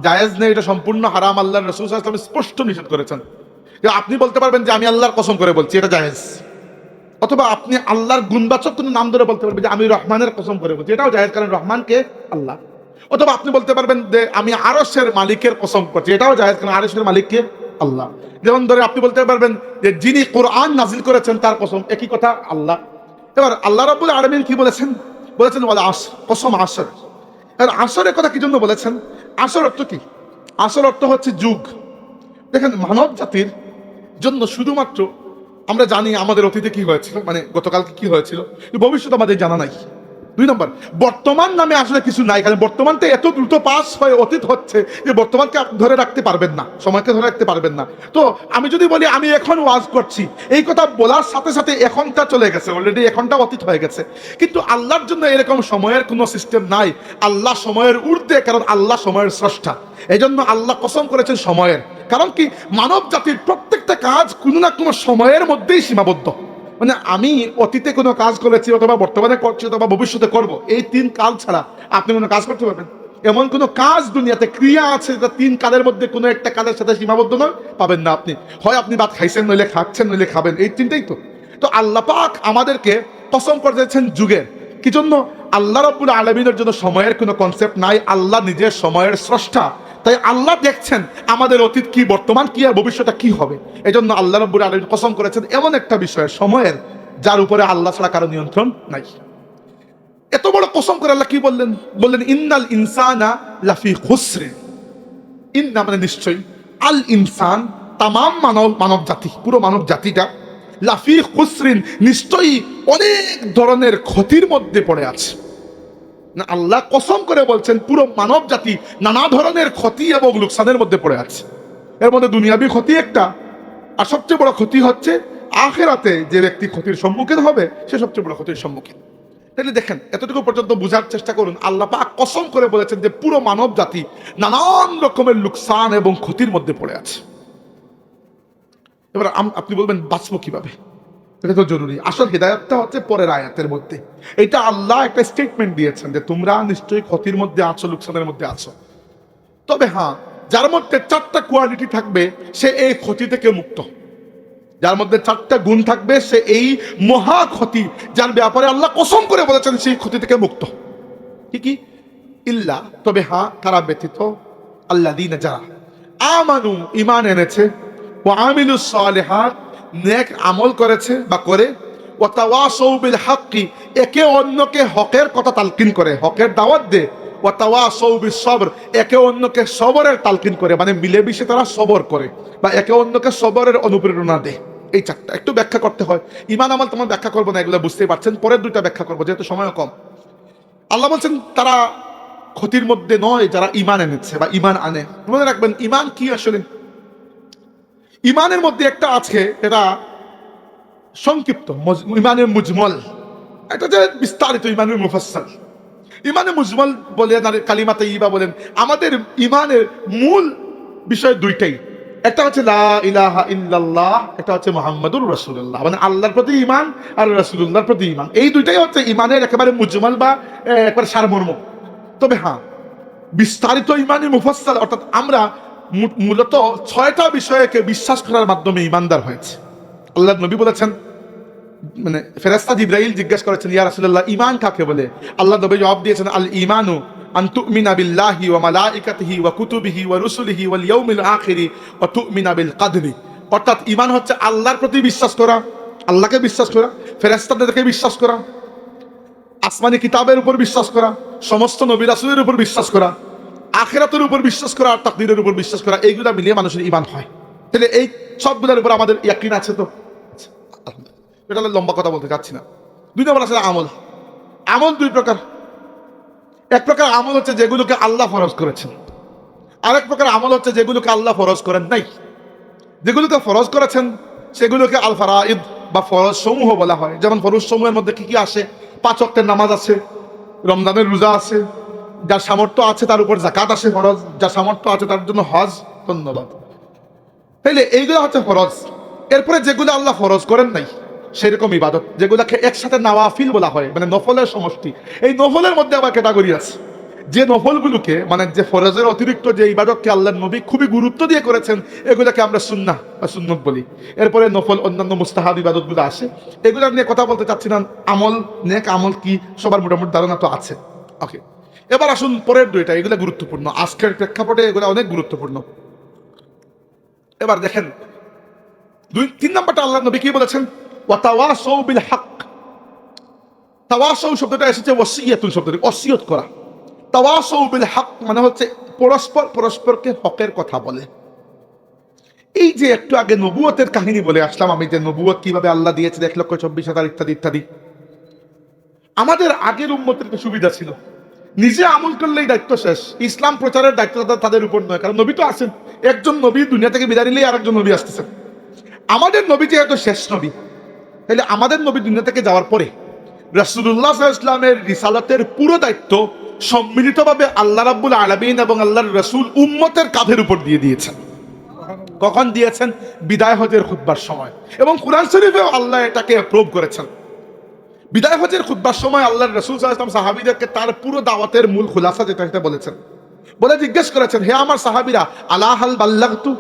জায়েজ নেই, এটা সম্পূর্ণ হারাম। আল্লাহর রাসূল সাল্লাল্লাহু আলাইহি ওয়াসাল্লাম স্পষ্ট নিষেধ করেছেন। আপনি বলতে পারবেন যে আমি আল্লাহর কসম করে বলছি, এটা জায়েজ। অথবা আপনি আল্লাহর গুণবাচক কোনো নাম ধরে বলতে পারবেন যে আমি রহমানের কসম করে বলছি, এটাও জায়েজ, কারণ রহমান কে? আল্লাহ। অথবা আপনি বলতে পারবেন যে আমি আরশের মালিকের কসম করছি, এটাও জায়েজ, কারণ আরশের মালিক কে? আল্লাহ। যেমন ধরে আপনি বলতে পারবেন যে যিনি কোরআন নাজিল করেছেন তার কসম, একই কথা, আল্লাহ। এবার আল্লাহ রাব্বুল আলামিন কি বলেছেন? বলেছেন ওয়াল আসর, কসম আসর। আর আসরের কথা কি জন্য বলেছেন? আসর অর্থ কি? আসর অর্থ হচ্ছে যুগ। দেখেন, মানব জাতির জন্য শুধুমাত্র আমরা জানি আমাদের অতীতে কি হয়েছিল, মানে গতকালকে কি হয়েছিল, ভবিষ্যৎ আমাদের জানা নাই। 2 নম্বর, বর্তমান নামে আসলে কিছু নাই, কারণ বর্তমানটা এত দ্রুত পাস হয়ে অতীত হচ্ছে যে বর্তমানকে আপনি ধরে রাখতে পারবেন না, সময়কে ধরে রাখতে পারবেন না। তো আমি যদি বলি আমি এখন ওয়াজ করছি, এই কথা বলার সাথে সাথে এখনটা চলে গেছে, অলরেডি এখনটা অতীত হয়ে গেছে। কিন্তু আল্লাহর জন্য এরকম সময়ের কোনো সিস্টেম নাই। আল্লাহ সময়ের ঊর্ধ্বে, কারণ আল্লাহ সময়ের স্রষ্টা। এই জন্য আল্লাহ কসম করেছেন সময়ের। কারণ কি? মানব জাতির প্রত্যেকটা কাজ কোনো না কোনো সময়ের মধ্যেই সীমাবদ্ধ। মানে আমি অতীতে কোনো কাজ করেছি, অথবা বর্তমানে করছি, অথবা ভবিষ্যতে করব, এই 3 কাল ছাড়া আপনি কোনো কাজ করতে পারবেন? এমন কোনো কাজ দুনিয়াতে ক্রিয়া আছে যেটা 3 কালের মধ্যে কোনো একটা কাজের সাথে সীমাবদ্ধ নয়? পাবেন না আপনি। হয় আপনি ভাত খাইছেন, নইলে খাচ্ছেন, নইলে খাবেন, এই 3টাই তো। তো আল্লাহ পাক আমাদেরকে কসম করে দিয়েছেন যুগের। কি জন্য? আল্লাহ রাব্বুল আলামিনের জন্য সময়ের কোনো কনসেপ্ট নাই, আল্লাহ নিজের সময়ের স্রষ্টা। তাই আল্লাহ দেখছেন আমাদের অতীত কি, বর্তমান কি, আর ভবিষ্যৎটা কি হবে। এই জন্য আল্লাহ রাব্বুল আলামিন কসম করেছেন এমন একটা বিষয়ের, সময়ের, যার উপরে আল্লাহ ছাড়া কারো নিয়ন্ত্রণ নাই। এত বড় কসম করে আল্লাহ কি বললেন? বললেন ইন্নাল ইনসানা লাফি খুসর। ইন্না মানে নিশ্চয়ই, আল ইনসান তামাম মানব জাতি, পুরো মানব জাতিটা, লাফি খুসরিন নিশ্চয়ই অনেক ধরনের ক্ষতির মধ্যে পড়ে আছে। না, আল্লাহ কসম করে বলছেন পুরো মানব জাতি নানা ধরনের ক্ষতি এবং লোকসানের মধ্যে পড়ে আছে। এর মধ্যে দুনিয়াবি ক্ষতি একটা, আর সবচেয়ে বড় ক্ষতি হচ্ছে আখিরাতে যে ব্যক্তি ক্ষতির সম্মুখীন হবে সে সবচেয়ে বড় ক্ষতির সম্মুখীন। তাহলে দেখেন, এতটুকু পর্যন্ত বোঝার চেষ্টা করুন। আল্লাহ পাক কসম করে বলেছেন যে পুরো মানব জাতি নানান রকমের লোকসান এবং ক্ষতির মধ্যে পড়ে আছে। এবার আপনি বলবেন বাঁচবো কিভাবে? এটা তো জরুরি। আসল হিদায়াতটা হচ্ছে পরের আয়াতের মধ্যে। এটা আল্লাহ একটা স্টেটমেন্ট দিয়েছেন যে তোমরা নিশ্চয়ই ক্ষতির মধ্যে আছো, লোকসানের মধ্যে আছো। তবে হ্যাঁ, যার মধ্যে 4টা কোয়ালিটি থাকবে সে এই ক্ষতি থেকে মুক্ত। যার মধ্যে 4টা গুণ থাকবে সে এই মহা ক্ষতি, যার ব্যাপারে আল্লাহ কসম করে বলেছেন সেই ক্ষতি থেকে মুক্ত। কি কি? ইল্লা, তবে হ্যাঁ, তারা ব্যতীত আল্লাযীনা, যারা আমানু, ঈমান এনেছে, ওয়া আমিলুস সালিহাত, নেক আমল করেছে বা করে, ওয়া তাওয়াসাউ বিল হাক্কি, একে অন্যকে হকের কথা তালকিন করে, হকের দাওয়াত দেয়, ওয়া তাওয়াসাউ বিস সবর, একে অন্যকে সবরের তালকিন করে, মানে মিলেমিশে তারা সবর করে বা একে অন্যকে সবরের অনুপ্রেরণা দেয়। এই 4টা একটু ব্যাখ্যা করতে হয়। ঈমান আমল তোমার ব্যাখ্যা করবো না, এগুলো বুঝতেই পারছেন। পরের 2টা ব্যাখ্যা করবো যেহেতু সময় কম। আল্লাহ বলছেন তারা ক্ষতির মধ্যে নয় যারা ঈমান এনেছে বা ঈমান আনে। মনে রাখবেন ঈমান কি আসলে। ঈমানের মধ্যে একটা আছে, এটা সংক্ষিপ্ত, ঈমানের মুজমল, এটা যে বিস্তারিত ঈমানের মুফাসসাল। ঈমানের মুজমল বলে কালিমা তাইয়্যিবা বলেন। আমাদের ঈমানের মূল বিষয় 2টাই, একটা হচ্ছে লা ইলাহা ইল্লাল্লাহ, একটা হচ্ছে মুহাম্মাদুর রাসূলুল্লাহ, মানে আল্লাহর প্রতি ঈমান আর রাসূলুল্লাহর প্রতি ঈমান। এই 2টাই হচ্ছে ঈমানের একেবারে মুজমল বা একবারে সারমর্ম। তবে হ্যাঁ, বিস্তারিত ঈমানে মুফাসসাল, অর্থাৎ আমরা মূলত 6টা বিষয়কে বিশ্বাস করার মাধ্যমে ঈমানদার হয়েছে। আল্লাহর নবী বলেছেন, মানে ফেরেশতা জিবরাইল জিজ্ঞাসা করেছেন, ইয়া রাসূলুল্লাহ ঈমান কাকে বলে? আল্লাহ নবী জবাব দিয়েছেন, আল ঈমানু আন তুমিনা বিল্লাহি ওয়া মালাইকাতিহি ওয়া কুতুবিহি ওয়া রুসুলিহি ওয়াল ইয়াউমিল আখিরি ওয়া তুমিনা বিল কদরি। অর্থাৎ ঈমান হচ্ছে আল্লাহর প্রতি বিশ্বাস করা, আল্লাহকে বিশ্বাস করা, ফেরেশতাদেরকে বিশ্বাস করা, আসমানি কিতাবের উপর বিশ্বাস করা, সমস্ত নবী রাসূলের উপর বিশ্বাস করা, আখিরাতের উপর বিশ্বাস করা আর তাকদীরের উপর বিশ্বাস করা। এইগুলা মিলিয়ে মানুষের ঈমান হয়। তাহলে এই সবগুলোর উপর আমাদের ইয়াকিন আছে তো? এটা লম্বা কথা বলতে চাচ্ছি না। 2 নম্বর আছে আমল। আমল 2 প্রকার। এক প্রকার আমল হচ্ছে যেগুলোকে আল্লাহ ফরজ করেছেন, আরেক প্রকার আমল হচ্ছে যেগুলোকে আল্লাহ ফরজ করেন নাই। যেগুলোকে ফরজ করেছেন সেগুলোকে আল ফারাইদ বা ফরজ সমূহ বলা হয়। যেমন ফরজ সমূহের মধ্যে কি কি আসে? 5 ওয়াক্তের নামাজ আছে, রমজানের রোজা আছে, যার সামর্থ্য আছে তার উপর যাকাত আসে ফরজ, যার সামর্থ্য আছে তার জন্য হজ। ধন্যবাদ। তাইলে এইগুলো হচ্ছে ফরজ। এরপরে যেগুলো আল্লাহ ফরজ করেন নাই সেরকম ইবাদত, যেগুলোকে একসাথে নওয়াফিল বলা হয়, মানে নফলের সমষ্টি। এই নফলের মধ্যে আবার ক্যাটাগরি আছে। যে নফলগুলোকে, মানে যে ফরজের অতিরিক্ত যে ইবাদতকে আল্লাহর নবী খুবই গুরুত্ব দিয়ে করেছেন, এগুলোকে আমরা সুন্নাহ বা সুন্নত বলি। এরপরে নফল অন্যান্য মুস্তাহাব ইবাদতগুলো আসে, এগুলো নিয়ে কথা বলতে চাচ্ছি না। আমল, নেক আমল কি সবার মোটামুটি ধারণা তো আছে। ওকে, এবার আসুন পরের 2টা, এগুলো গুরুত্বপূর্ণ, আজকের প্রেক্ষাপটে এগুলো অনেক গুরুত্বপূর্ণ। এবার দেখেন 3 নম্বরটা আল্লাহর নবী কি বলেছেন? ওয়া তাওয়াসাউ বিল হক। তাওয়াসাউ শব্দটা এসেছে ওয়াসিয়াতুন শব্দ থেকে, ওসিয়ত করা। তাওয়াসাউ বিল হক মানে হচ্ছে পরস্পর পরস্পরকে হকের কথা বলে। এই যে একটু আগে নবুয়তের কাহিনী বলে আসলাম আমি, যে নবুয়ত কিভাবে আল্লাহ দিয়েছে 1,24,000 ইত্যাদি ইত্যাদি। আমাদের আগের উম্মতের একটা সুবিধা ছিল, নিজে আমল করলেই দায়িত্ব শেষ, ইসলাম প্রচারের দায়িত্ব তাদের উপর নয়, কারণ নবী তো আছেন। একজন নবী দুনিয়া থেকে বিদায় নিলেই আরেকজন নবী আসতেছেন। আমাদের নবী যেহেতু শেষ নবী, তাহলে আমাদের নবী দুনিয়া থেকে যাওয়ার পরে রাসূলুল্লাহ সাল্লাল্লাহু আলাইহি ওয়াসাল্লামের রিসালাতের পুরো দায়িত্ব সম্মিলিতভাবে আল্লাহ রাব্বুল আলামিন এবং আল্লাহর রাসূল উম্মতের কাঁধের উপর দিয়ে দিয়েছেন। কখন দিয়েছেন? বিদায় হজের খুতবার সময়। এবং কুরআন শরীফেও আল্লাহ এটাকে অ্যাপ্রুভ করেছেন। বিদায় হজের খুতবার সময় আল্লাহর রাসূল সাল্লাল্লাহু আলাইহি ওয়াসাল্লাম সাহাবীদেরকে তার পুরো দাওয়াতের মূল খুলাসা যেটা বলেছেন, বলে জিজ্ঞেস করেছেন, হে আমার সাহাবীরা, আলা হাল বাল্লাগতু,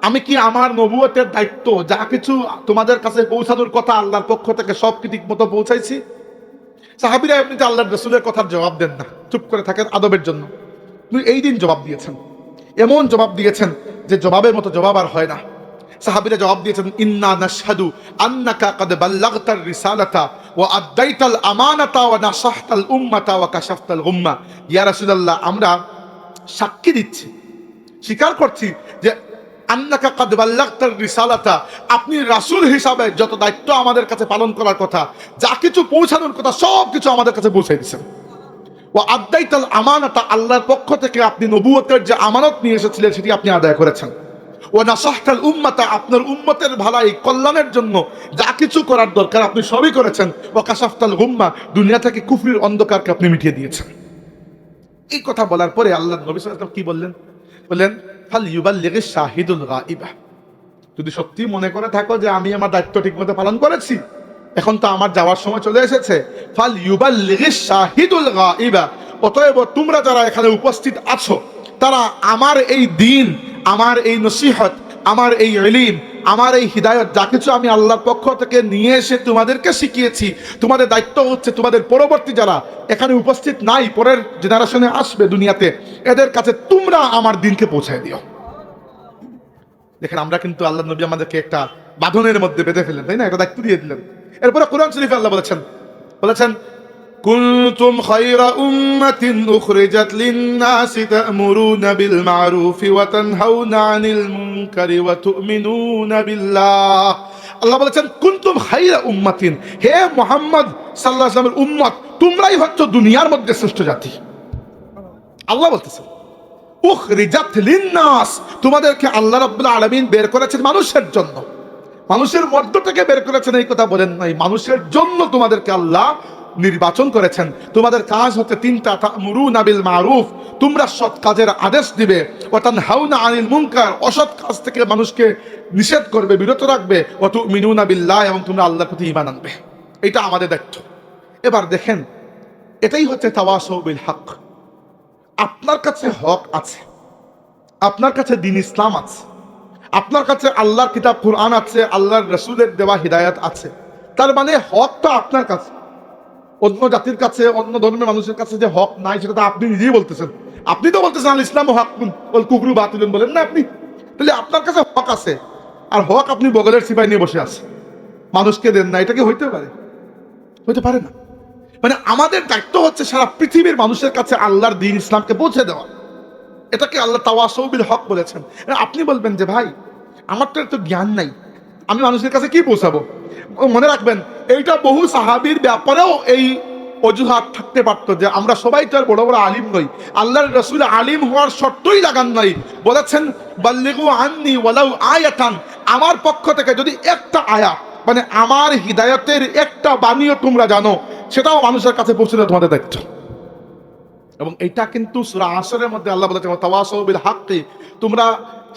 আমি কি আমার নবুয়তের দায়িত্ব যা কিছু তোমাদের কাছে পৌঁছানোর কথা আল্লাহর পক্ষ থেকে সব কি ঠিক মতো পৌঁছাইছি? সাহাবীরা এমনিতে আল্লাহর রাসূলের কথার জবাব দেন না, চুপ করে থাকেন আদবের জন্য। কিন্তু এই দিন জবাব দিয়েছেন, এমন জবাব দিয়েছেন যে জবাবের মতো জবাব আর হয় না। সাহাবীরা জবাব দিয়েছেন, ইন্না নাশহাদু আন্নাকা কাদ বাল্লাগতার রিসালাতা ওয়া আদাইতাল আমানাতা ওয়া নাসাহতাল উম্মাতা ওয়া কাশাফতাল গুম্মা। ইয়া রাসূলুল্লাহ, আমরা সাক্ষী দিচ্ছি, স্বীকার করছি যে আন্নাকা কাদ বাল্লাগতার রিসালাতা, আপনি রাসূল হিসাবে যত দায়িত্ব আমাদের কাছে পালন করার কথা, যা কিছু পৌঁছানোর কথা সব কিছু আমাদের কাছে পৌঁছে দিয়েছেন। ও আদাইতাল আমানাতা, আল্লাহর পক্ষ থেকে আপনি নবুয়তের যে আমানত নিয়ে এসেছিলেন সেটি আপনি আদায় করেছেন। ও নাসাহতাল উম্মাতা, আপনার উম্মতের ভালাই কল্যাণের জন্য যা কিছু করার দরকার আপনি সবই করেছেন। ও কাশাফতাল গুম্মা, দুনিয়া থেকে কুফরির অন্ধকারকে আপনি মিটিয়ে দিয়েছেন। এই কথা বলার পরে আল্লাহ নবী সাল্লাল্লাহু আলাইহি ওয়াসাল্লাম কি বললেন? বললেন, ফাল ইউবাল্লিগিশ শাহিদুল গায়বা, যদি সত্যি মনে করে থাকো যে আমি আমার দায়িত্ব ঠিকমতো পালন করেছি, এখন তো আমার যাওয়ার সময় চলে এসেছে। ফাল ইউবাল্লিগিশ শাহিদুল গায়বা, অতএব তোমরা যারা এখানে উপস্থিত আছো তারা আমার এই দিন, আমার এই নসিহত, আমার এই ইলম, আমার এই হিদায়ত, যা কিছু আমি আল্লাহর পক্ষ থেকে নিয়ে এসে তোমাদেরকে শিখিয়েছি, তোমাদের দায়িত্ব হচ্ছে তোমাদের পরবর্তী যারা এখানে উপস্থিত নাই, পরের জেনারেশনে আসবে দুনিয়াতে, এদের কাছে তোমরা আমার দিনকে পৌঁছায় দিও। দেখেন, আমরা কিন্তু আল্লাহ নবী আমাদেরকে একটা বাঁধনের মধ্যে বেঁধে ফেললেন, তাই না? একটা দায়িত্ব দিয়ে দিলেন। এরপরে কোরআন শরীফে আল্লাহ বলেছেন কুনতুম খায়রা উম্মাতিন উখরিজাত লিন-নাসি তা'মুরুনা বিল মা'রুফি ওয়া তানহাউনা আনিল মুনকারি ওয়া তু'মিনুনা বিল্লাহ। আল্লাহ বলেছেন কুনতুম খায়রা উম্মাতিন, হে মুহাম্মদ সাল্লাল্লাহু আলাইহি ওয়াসাল্লামের উম্মত, তোমরাই হচ্ছ দুনিয়ার মধ্যে শ্রেষ্ঠ জাতি। আল্লাহ বলতেছেন উখরিজাত লিন-নাস, তোমাদেরকে আল্লাহ রাব্বুল আলামিন বের করেছেন মানুষের জন্য। মানুষের মধ্য থেকে বের করেছেন এই কথা বলেন নাই, মানুষের জন্য তোমাদেরকে আল্লাহ নির্বাচন করেছেন। তোমাদের কাজ হচ্ছে তিনটা, তা'মুরুনা বিল মা'রুফ, তোমরা সৎ কাজের আদেশ দিবে, ওয়া তানহাউনা আনিল মুনকার, অসৎ কাজ থেকে মানুষকে নিষেধ করবে, বিরত রাখবে, ওয়া তু'মিনুনা বিল্লাহ, এবং তোমরা আল্লাহর প্রতি ঈমান আনবে। এটা আমাদের দায়িত্ব। এবার দেখেন, এটাই হচ্ছে তাওয়াসউ বিল হক। আপনার কাছে হক আছে, আপনার কাছে দ্বীন ইসলাম আছে, আপনার কাছে আল্লাহর কিতাব কুরআন আছে, আল্লাহর রাসূলের দেওয়া হিদায়াত আছে, তার মানে হক তো আপনার কাছে। অন্য জাতির কাছে, অন্য ধর্মের মানুষের কাছে যে হক নাই, সেটা তো আপনি নিজেই বলতেছেন। আপনি তো বলতেছেন আল ইসলাম হাক্কুন ওয়াল কুফরু বাতিলুন, বলেন না আপনি? তাহলে আপনার কাছে হক আছে, আর হক আপনি বগলের সিপাই নিয়ে বসে আছে, মানুষকে দেন না। এটা কি হইতে পারে? হইতে পারে না। মানে আমাদের দায়িত্ব হচ্ছে সারা পৃথিবীর মানুষের কাছে আল্লাহর দ্বীন ইসলামকে পৌঁছে দেওয়া। এটাকে আল্লাহ তাওয়াসউ বিল হক বলেছেন। আপনি বলবেন যে ভাই, আমার তো এত জ্ঞান নাই, আমি মানুষের কাছে কি পৌঁছাবো? মনে রাখবেন, এইটা বহু সাহাবীর ব্যাপারেও এই অজুহাত থাকতে পারতো যে আমরা সবাই তো আর বড় বড় আলিম নই। আল্লাহর রাসূল আলিম হওয়ার শর্তই লাগান নাই, বলেছেন বাল্লিগু আন্নি ওয়ালাউ আয়াতান, আমার পক্ষ থেকে যদি একটা আয়াত, মানে আমার হিদায়াতের একটা বাণীও তোমরা জানো, সেটাও মানুষের কাছে পৌঁছে দেওয়া তোমাদের দায়িত্ব। এবং এটা কিন্তু সূরা আসরের মধ্যে আল্লাহ বলেছেন তাওয়াসাউ বিল হাক্কি, তোমরা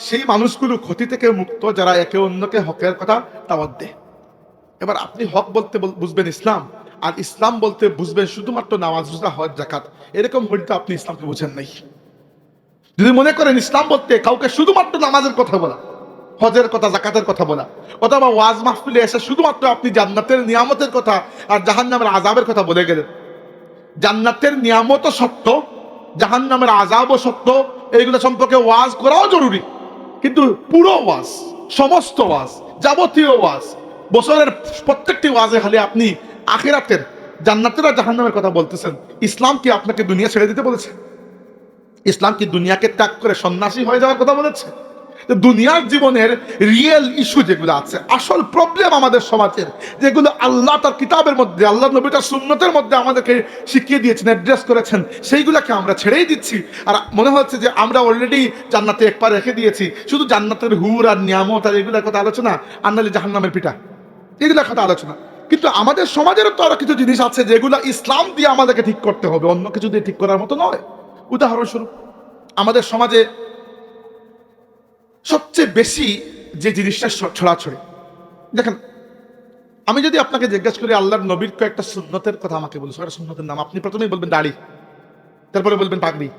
সেই মানুষগুলো ক্ষতি থেকে মুক্ত যারা একে অন্যকে হকের কথা দাওয়াত দেয়। এবার আপনি হক বলতে বুঝবেন ইসলাম, আর ইসলাম বলতে বুঝবেন শুধুমাত্র নামাজ, রোজা, হজ, যাকাত। এরকম হলে তো আপনি ইসলামকে বুঝেন নাই। যদি মনে করেন ইসলাম বলতে কাউকে শুধুমাত্র নামাজের কথা বলা, হজের কথা, জাকাতের কথা বলা, অথবা ওয়াজ মাহফিলে এসে শুধুমাত্র আপনি জান্নাতের নিয়ামতের কথা আর জাহান্নামের আযাবের কথা বলে গেলেন। জান্নাতের নিয়ামতও সত্য, জাহান্নামের আযাবও সত্য, এইগুলো সম্পর্কে ওয়াজ করাও জরুরি। কিন্তু পুরো ওয়াজ, সমস্ত ওয়াজ, যাবতীয় ওয়াজ, বছরের প্রত্যেকটি ওয়াজে খালি আপনি আখিরাতের, জান্নাতের আর জাহান্নামের কথা বলতেছেন। ইসলাম কি আপনাকে দুনিয়া ছেড়ে দিতে বলেছে? ইসলাম কি দুনিয়াকে ত্যাগ করে সন্ন্যাসী হয়ে যাওয়ার কথা বলেছে? দুনিয়ার জীবনের রিয়েল ইস্যু যেগুলো আছে, আসল প্রবলেম আমাদের সমাজের, যেগুলো আল্লাহ তার কিতাবের মধ্যে, আল্লাহ নবী তার সুন্নতের মধ্যে আমাদেরকে শিখিয়ে দিয়েছেন, অ্যাড্রেস করেছেন, সেইগুলোকে আমরা ছেড়েই দিচ্ছি। আর মনে হচ্ছে যে আমরা অলরেডি জান্নাতে একবার রেখে দিয়েছি, শুধু জান্নাতের হুর আর নিয়ামত আর এগুলোর কথা আলোচনা, আর নাহলে জাহান্নামের পিঠা, এগুলোর কথা আলোচনা। কিন্তু আমাদের সমাজেরও তো আরো কিছু জিনিস আছে যেগুলো ইসলাম দিয়ে আমাদেরকে ঠিক করতে হবে, অন্য কিছু দিয়ে ঠিক করার মতো নয়। উদাহরণস্বরূপ, আমাদের সমাজে সবচেয়ে বেশি যে জিনিসটা ছড়াছড়ি, দেখেন, আমি যদি আপনাকে জিজ্ঞেস করি আল্লাহর নবীর কয়েকটা সুন্নতের কথা আমাকে বলুন, একটা সুন্নতের নাম, আপনি প্রথমেই বলবেন দাড়ি, তারপরে বলবেন পাগড়ি,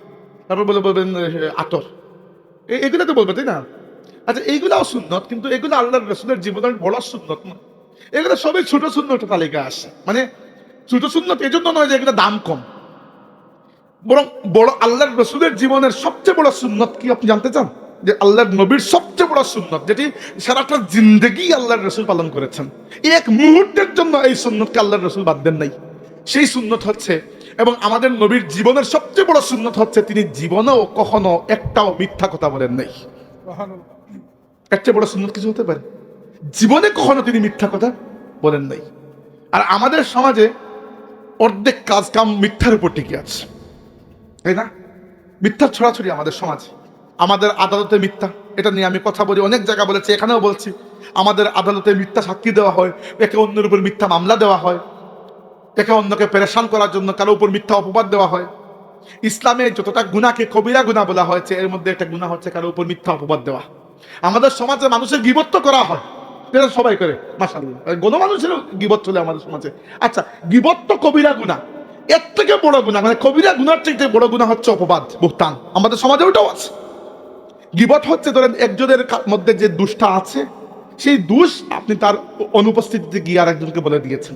তারপরে বলবেন আতর, এগুলো তো বলবেন, তাই না? আচ্ছা, এইগুলাও সুন্নত, কিন্তু এগুলো আল্লাহর রাসূলের জীবনের বড় সুন্নত না। এগুলো সবই ছোট সুন্নতের তালিকা আসে। মানে ছোট সুন্নত এই জন্য নয় যে এগুলো দাম কম, বরং বড় আল্লাহর রাসূলের জীবনের সবচেয়ে বড় সুন্নত কি আপনি জানতে চান? যে আল্লাহর নবীর সবচেয়ে বড় সুন্নত, যেটি সারাটা জিন্দেগি আল্লাহর রাসূল পালন করেছেন, এক মুহূর্তের জন্য এই সুন্নতকে আল্লাহর রাসূল বাদ দেন নাই, সেই সুন্নত হচ্ছে, এবং আমাদের নবীর জীবনের সবচেয়ে বড় সুন্নত হচ্ছে তিনি জীবনেও কখনো একটাও মিথ্যা কথা বলেন নাই। এর চেয়ে বড় সুন্নত কিছু হতে পারে? জীবনে কখনো তিনি মিথ্যা কথা বলেন নাই। আর আমাদের সমাজে অর্ধেক কাজ কাম মিথ্যার উপর টিকে আছে, তাই না? মিথ্যার ছড়াছড়ি আমাদের সমাজে। আমাদের আদালতে মিথ্যা, এটা নিয়ে আমি কথা বলি, অনেক জায়গা বলেছি, এখানেও বলছি। আমাদের আদালতে মিথ্যা সাক্ষী দেওয়া হয়, একে অন্যের উপর মিথ্যা মামলা দেওয়া হয়, একে অন্যকে পেরেশান করার জন্য কারো উপর মিথ্যা অপবাদ দেওয়া হয়। ইসলামে যতটা গুনাহকে কবিরা গুনাহ বলা হয়েছে, এর মধ্যে একটা গুনাহ হচ্ছে কারো উপর মিথ্যা অপবাদ দেওয়া। আমাদের সমাজে মানুষের গীবত করা হয়, এটা সবাই করে, মাশাআল্লাহ। গণমানুষের গীবত চলে আমাদের সমাজে। আচ্ছা, গীবত তো কবিরা গুনাহ, এর থেকে বড় গুনাহ, মানে কবিরা গুনার থেকে বড় গুনাহ হচ্ছে অপবাদ, বুহতান। আমাদের সমাজে ওটাও আছে। গীবত হচ্ছে ধরেন একজনের মধ্যে যে দুষ্টা আছে, সেই দোষ আপনি তার অনুপস্থিতিতে গিয়ে আর একজনকে বলে দিয়েছেন।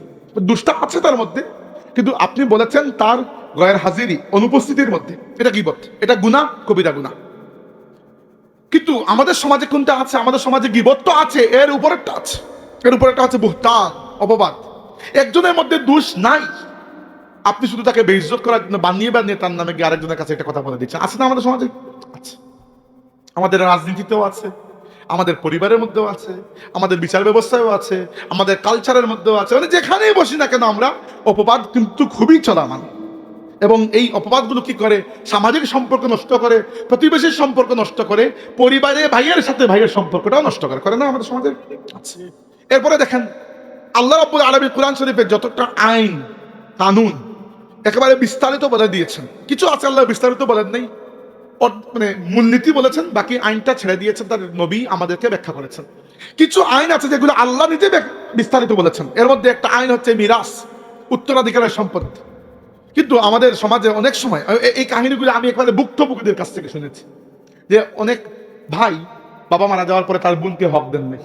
দুষ্টা আছে তার মধ্যে, কিন্তু আপনি বলেছেন তার গয়ের হাজিরি, অনুপস্থিতির মধ্যে। এটা গীবত, এটা গুনাহ, কবিরা গুনাহ। কিন্তু আমাদের সমাজে কোনটা আছে? আমাদের সমাজে গীবত তো আছে, এর উপরেরটা আছে, এর উপরেরটা হচ্ছে বুহতান, অপবাদ। একজনের মধ্যে দোষ নাই, আপনি শুধু তাকে বেইজ্জত করার জন্য বানিয়ে বানিয়ে তার নামে গিয়ে আরেকজনের কাছে একটা কথা বলে দিচ্ছেন। আছে না আমাদের সমাজে? আছে। আমাদের রাজনীতিতেও আছে, আমাদের পরিবারের মধ্যেও আছে, আমাদের বিচার ব্যবস্থায়ও আছে, আমাদের কালচারের মধ্যেও আছে। মানে যেখানেই বসি না কেন আমরা, অপবাদ কিন্তু খুবই চলামান। এবং এই অপবাদগুলো কি করে? সামাজিক সম্পর্ক নষ্ট করে, প্রতিবেশীর সম্পর্ক নষ্ট করে, পরিবারে ভাইয়ের সাথে ভাইয়ের সম্পর্কটাও নষ্ট করে না আমাদের সমাজে? আছে। এরপরে দেখেন, আল্লাহ রাব্বুল আলামিন কুরআন শরীফে যতটা আইন কানুন একেবারে বিস্তারিত বলে দিয়েছেন। কিছু আছে আল্লাহ বিস্তারিত বলেন নাই, মানে মূলনীতি বলেছেন, বাকি আইনটা ছেড়ে দিয়েছেন, তার নবী আমাদেরকে ব্যাখ্যা করেছেন। কিছু আইন আছে যেগুলো আল্লাহ নিজে বিস্তারিত বলেছেন। এর মধ্যে একটা আইন হচ্ছে মিরাস, উত্তরাধিকারের সম্পত্তি। কিন্তু আমাদের সমাজে অনেক সময় এই কাহিনীগুলো আমি একেবারে ভুক্তভোগীদের কাছ থেকে শুনেছি, যে অনেক ভাই বাবা মারা যাওয়ার পরে তার বোনকে হক দেন নাই।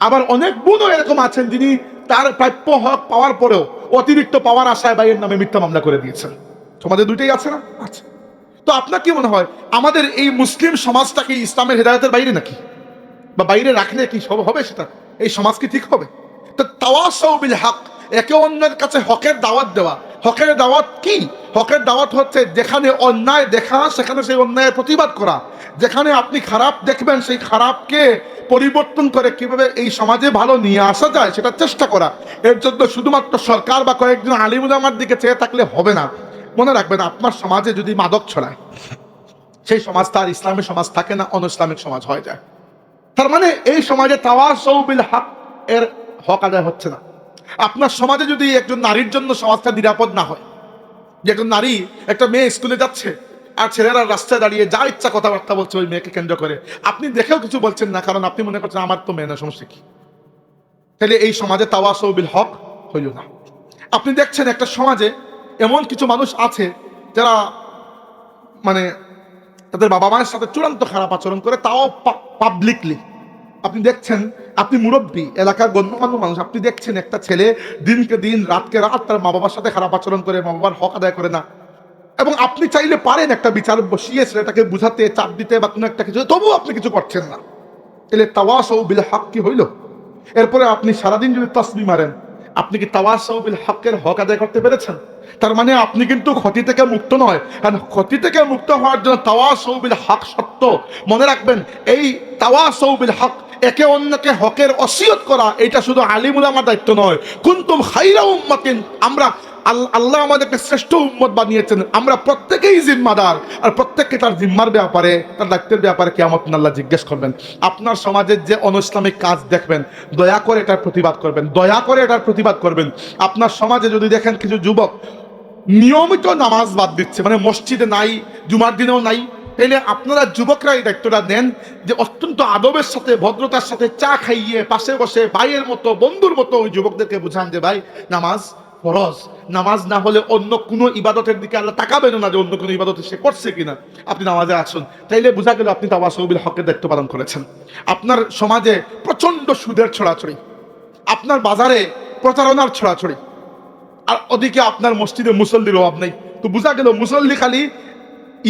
আবার অনেক বোনও এরকম আছেন যিনি তার প্রাপ্য হক পাওয়ার পরেও অতিরিক্ত পাওয়ার আশায় ভাইয়ের নামে মিথ্যা মামলা করে দিয়েছেন। সমাজে দুইটাই আছে না? আছে। তো আপনার কি মনে হয়, আমাদের এই মুসলিম সমাজটা কি ইসলামের হেদায়েতের বাইরে নাকি? বা বাইরে রাখলে কি সব হবে? সেটা এই সমাজ কি ঠিক হবে? তো তাওয়াসাউ বিল হক, একে অন্যের কাছে হকের দাওয়াত দেওয়া। হকের দাওয়াত কি? হকের দাওয়াত হচ্ছে যেখানে অন্যায় দেখা সেখানে সেই অন্যায়ের প্রতিবাদ করা। যেখানে আপনি খারাপ দেখবেন সেই খারাপকে পরিবর্তন করে কিভাবে এই সমাজে ভালো নিয়ে আসা যায় সেটা চেষ্টা করা। এর জন্য শুধুমাত্র সরকার বা কয়েকজন আলিম উলামার দিকে চেয়ে থাকলে হবে না। মনে রাখবেন, আপনার সমাজে যদি মাদক ছড়ায়, সেই সমাজ তার ইসলামী সমাজ থাকে না, অন ইসলামিক সমাজ হয়ে যায়। তার মানে এই সমাজে তাওয়াসাউ বিল হক এর হক আদায় হচ্ছে না। আপনার সমাজে যদি একজন নারীর জন্য সমাজটা নিরাপদ না হয়, যে একজন নারী, একটা মেয়ে স্কুলে যাচ্ছে আর ছেলেরা রাস্তায় দাঁড়িয়ে যা ইচ্ছা কথাবার্তা বলছে ওই মেয়েকে কেন্দ্র করে, আপনি দেখেও কিছু বলছেন না, কারণ আপনি মনে করছেন আমার তো মেয়ে না, সমস্যা কি? তাহলে এই সমাজে তাওয়াসাউ বিল হক হইল না। আপনি দেখছেন একটা সমাজে এমন কিছু মানুষ আছে যারা মানে তাদের বাবা মায়ের সাথে চূড়ান্ত খারাপ আচরণ করে, তাও পাবলিকলি। আপনি দেখছেন, আপনি মুরব্বী, এলাকার গণ্যমান্য মানুষ, আপনি দেখছেন একটা ছেলে দিনকে দিন রাতকে রাত তার মা বাবার সাথে খারাপ আচরণ করে, মা বাবার হক আদায় করে না। এবং আপনি চাইলে পারেন একটা বিচার বসিয়ে ছেলেটাকে বুঝাতে, চাপ দিতে বা কোনো একটা কিছু, তবুও আপনি কিছু করছেন না। এলে তাওয়াসাউ বিল হক কি হইল? এরপরে আপনি সারাদিন যদি তাসবিহ মারেন, আপনি কি তাওয়াসাউ বিল হকের হক আদায় করতে পেরেছেন? তার মানে আপনি কিন্তু ক্ষতি থেকে মুক্ত নয়। কারণ ক্ষতি থেকে মুক্ত হওয়ার জন্য তাওয়াসাউ বিল হক সত্য। মনে রাখবেন, এই তাওয়াসাউ বিল হক, একে অন্যকে হকের ওসিয়ত করা, এটা শুধু আলিম উলামার দায়িত্ব নয়। কুনতুম খায়রা উম্মাতিন, আমরা আল্লাহ আমাদেরকে শ্রেষ্ঠ উম্মত বানিয়েছেন, আমরা প্রত্যেকেই জিম্মাদার। আর প্রত্যেককে তার জিম্মার ব্যাপারে, তার দায়িত্বের ব্যাপারে কিয়ামত দিন আল্লাহ জিজ্ঞেস করবেন। আপনার সমাজের যে অনৈসলামিক কাজ দেখবেন, দয়া করে এটার প্রতিবাদ করবেন, দয়া করে এটার প্রতিবাদ করবেন। আপনার সমাজে যদি দেখেন কিছু যুবক নিয়মিত নামাজ বাদ দিচ্ছে, মানে মসজিদে নাই, জুমার দিনেও নাই, তাহলে আপনারা যুবকরা এই দায়িত্বটা নেন যে অত্যন্ত আদবের সাথে, ভদ্রতার সাথে চা খাইয়ে পাশে বসে ভাইয়ের মতো, বন্ধুর মতো ওই যুবকদেরকে বুঝান যে ভাই, নামাজ ফরজ, নামাজ না হলে অন্য কোনো ইবাদতের দিকে আল্লাহ তাকাবেন না, যে অন্য কোনো ইবাদত সে করছে কিনা, আপনি নামাজে আসুন। তাইলে বোঝা গেল আপনি তাওয়াসাউ বিল হকের দায়িত্ব পালন করেছেন। আপনার সমাজে প্রচন্ড সুদের ছড়াছড়ি, আপনার বাজারে প্রতারণার ছড়াছড়ি, আর ওদিকে আপনার মসজিদে মুসল্লির অভাব নেই। তো বোঝা গেল মুসল্লি খালি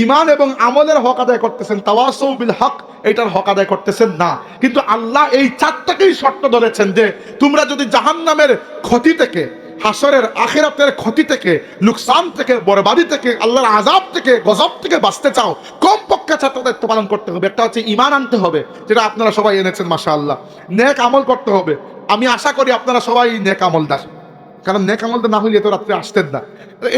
ইমান এবং আমলের হক আদায় করতেছেন, তাওয়াসাউ বিল হক এইটার হক আদায় করতেছেন না। কিন্তু আল্লাহ এই চারটাকেই শর্ত ধরেছেন যে তোমরা যদি জাহান্নামের ক্ষতি থেকে, হাসরের আখিরাতের ক্ষতি থেকে, লোকসান থেকে, বরবাদি থেকে, আল্লাহর আযাব থেকে, গজব থেকে বাঁচতে চাও, কমপক্ষে চারটা দায়িত্ব পালন করতে হবে। একটা হচ্ছে ঈমান আনতে হবে, যেটা আপনারা সবাই এনেছেন মাশাআল্লাহ। নেক আমল করতে হবে, আমি আশা করি আপনারা সবাই নেক আমলদার, কারণ নেক আমলদার না হইলে তো রাত্রে আসতেন না।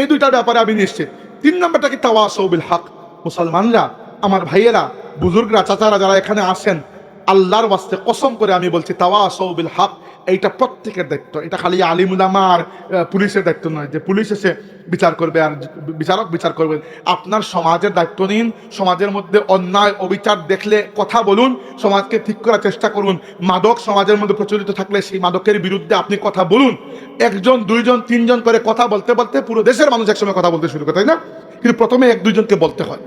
এই দুইটার ব্যাপারে আমি নিশ্চিত। 3 নম্বরটা কি? তাওয়াসাউ বিল হক। মুসলমানরা, আমার ভাইয়েরা, বুজুর্গরা, চাচারা যারা এখানে আসেন, আল্লাহর ওয়াস্তে কসম করে আমি বলছি, তাওয়াসাউ বিল হক এইটা প্রত্যেকের দায়িত্ব। এটা খালি আলিম উলামা আর পুলিশের দায়িত্ব নয় যে পুলিশ এসে বিচার করবে আর বিচারক বিচার করবে। আপনার সমাজের দায়িত্ব নিন। সমাজের মধ্যে অন্যায় অবিচার দেখলে কথা বলুন, সমাজকে ঠিক করার চেষ্টা করুন। মাদক সমাজের মধ্যে প্রচলিত থাকলে সেই মাদকের বিরুদ্ধে আপনি কথা বলুন। একজন, দুইজন, তিনজন করে কথা বলতে বলতে পুরো দেশের মানুষ একসময় কথা বলতে শুরু করে, তাই না? কিন্তু প্রথমে এক দুইজনকে বলতে হয়।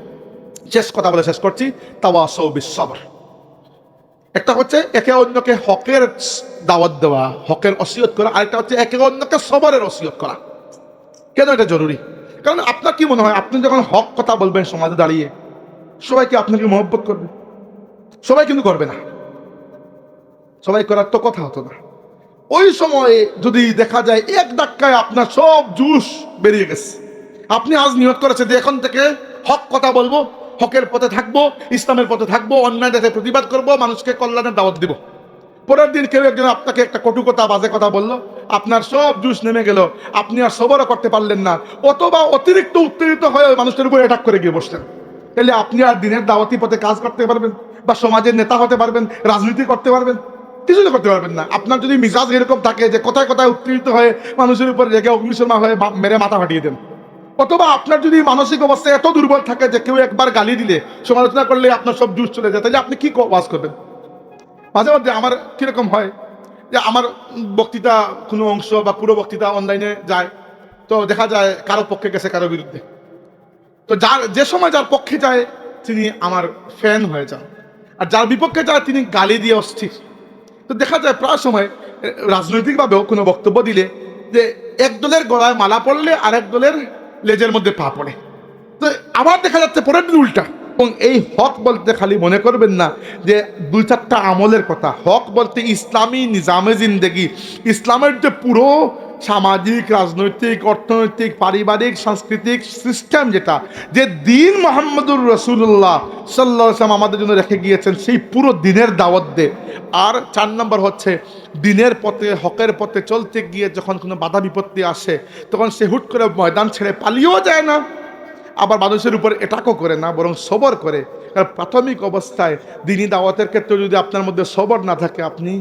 শেষ কথা বলে শেষ করছি, তাওয়াসাউ বিস-সবর। একটা হচ্ছে একে অন্যকে হকের দাওয়াত দেওয়া, হকের ওসিয়ত করা, আরেকটা হচ্ছে একে অন্যকে সবরের ওসিয়ত করা। কেন এটা জরুরি? কারণ আপনার কি মনে হয়, আপনি যখন হক কথা বলবেন সমাজে দাঁড়িয়ে, সবাই কি আপনাকে মহব্বত করবে? সবাই কিন্তু করবে না। সবাই করার তো কথা হতো না। ওই সময়ে যদি দেখা যায় এক ধাক্কায় আপনার সব জুস বেরিয়ে গেছে, আপনি আজ নিয়ত করেছে যে এখন থেকে হক কথা বলবো, হকের পথে থাকবো, ইসলামের পথে থাকবো, অন্যায় দেখে প্রতিবাদ করব, মানুষকে কল্যাণের দাওয়াত দিব। পরের দিন কেউ একজন আপনাকে একটা কটু কথা, বাজে কথা বললো, আপনার সব জুস নেমে গেল, আপনি আর সবরও করতে পারলেন না, অথবা অতিরিক্ত উত্তেজিত হয়ে মানুষের উপর অ্যাটাক করে গিয়ে বসলেন। তাহলে আপনি আর দিনের দাওয়াতি পথে কাজ করতে পারবেন, বা সমাজের নেতা হতে পারবেন, রাজনীতি করতে পারবেন? কিছুই তো করতে পারবেন না। আপনার যদি মিজাজ এরকম থাকে যে কোথায় কোথায় উত্তেজিত হয়ে মানুষের উপর রেগে অগ্নিশর্মা হয়ে মেরে মাথা ফাটিয়ে দেন, অথবা আপনার যদি মানসিক অবস্থা এত দুর্বল থাকে যে কেউ একবার গালি দিলে, সমালোচনা করলে আপনার সব জুস চলে যায়, তাহলে আপনি কি ওয়াজ করবেন? মাঝে মধ্যে আমার কিরকম হয় যে আমার বক্তৃতা কোনো অংশ বা পুরো বক্তৃতা অনলাইনে যায়, তো দেখা যায় কারো পক্ষে গেছে কারো বিরুদ্ধে। তো যে সময় যার পক্ষে যায় তিনি আমার ফ্যান হয়ে যান, আর যার বিপক্ষে যায় তিনি গালি দিয়ে অস্থির। তো দেখা যায় প্রায় সময় রাজনৈতিকভাবেও কোনো বক্তব্য দিলে যে এক দলের গলায় মালা পড়লে আরেক দলের লেজের মধ্যে পা পড়ে। তো আবার দেখা যাচ্ছে পরের দিন উল্টা। এবং এই হক বলতে খালি মনে করবেন না যে দুই চারটা আমলের কথা। হক বলতে ইসলামী নিজামে জিন্দেগি, ইসলামের যে পুরো সামাজিক, রাজনৈতিক, অর্থনৈতিক, পারিবারিক, সাংস্কৃতিক সিস্টেম, যেটা যে দিন মোহাম্মদুর রাসূলুল্লাহ সাল্লাল্লাহু আলাইহি ওয়াসাল্লাম আমাদের জন্য রেখে গিয়েছেন, সেই পুরো দিনের দাওয়াত দে। আর 4 নম্বর হচ্ছে দিনের পথে, হকের পথে চলতে গিয়ে যখন কোনো বাধা বিপত্তি আসে, তখন সে হুট করে ময়দান ছেড়ে পালিয়েও যায় না, আবার মানুষের উপর এটাকও করে না, বরং সবর করে। কারণ প্রাথমিক অবস্থায় দ্বীনি দাওয়াতের ক্ষেত্রে যদি আপনার মধ্যে সবর না থাকে, আপনি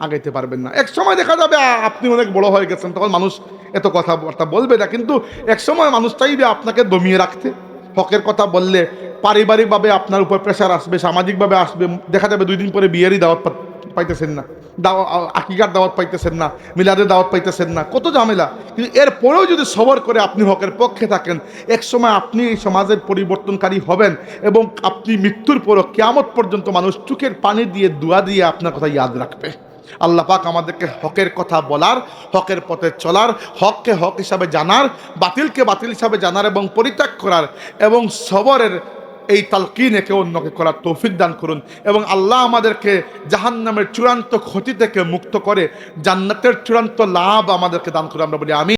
আগাইতে পারবেন না। এক সময় দেখা যাবে আপনি অনেক বড় হয়ে গেছেন, তখন মানুষ এত কথাবার্তা বলবে না, কিন্তু এক সময় মানুষ চাইবে আপনাকে দমিয়ে রাখতে। হকের কথা বললে পারিবারিকভাবে আপনার উপর প্রেশার আসবে, সামাজিকভাবে আসবে। দেখা যাবে 2 দিন পরে বিয়েরই দাওয়াত পাইতেছেন না, আকিকার দাওয়াত পাইতেছেন না, মিলাদের দাওয়াত পাইতেছেন না, কত ঝামেলা। কিন্তু এরপরেও যদি সবর করে আপনি হকের পক্ষে থাকেন, এক সময় আপনি এই সমাজের পরিবর্তনকারী হবেন, এবং আপনি মৃত্যুর পরও কিয়ামত পর্যন্ত মানুষ চোখের পানি দিয়ে, দোয়া দিয়ে আপনার কথা ইয়াদ রাখবে। আল্লাহ পাক আমাদেরকে হকের কথা বলার, হকের পথে চলার, হককে হক হিসাবে জানার, বাতিলকে বাতিল হিসাবে জানার এবং পরিত্যাগ করার, এবং সবরের এই তালকিন একে অন্যকে করার তৌফিক দান করুন। এবং আল্লাহ আমাদেরকে জাহান্নামের চূড়ান্ত ক্ষতি থেকে মুক্ত করে জান্নাতের চূড়ান্ত লাভ আমাদেরকে দান করুন। আমরা বলি আমিন।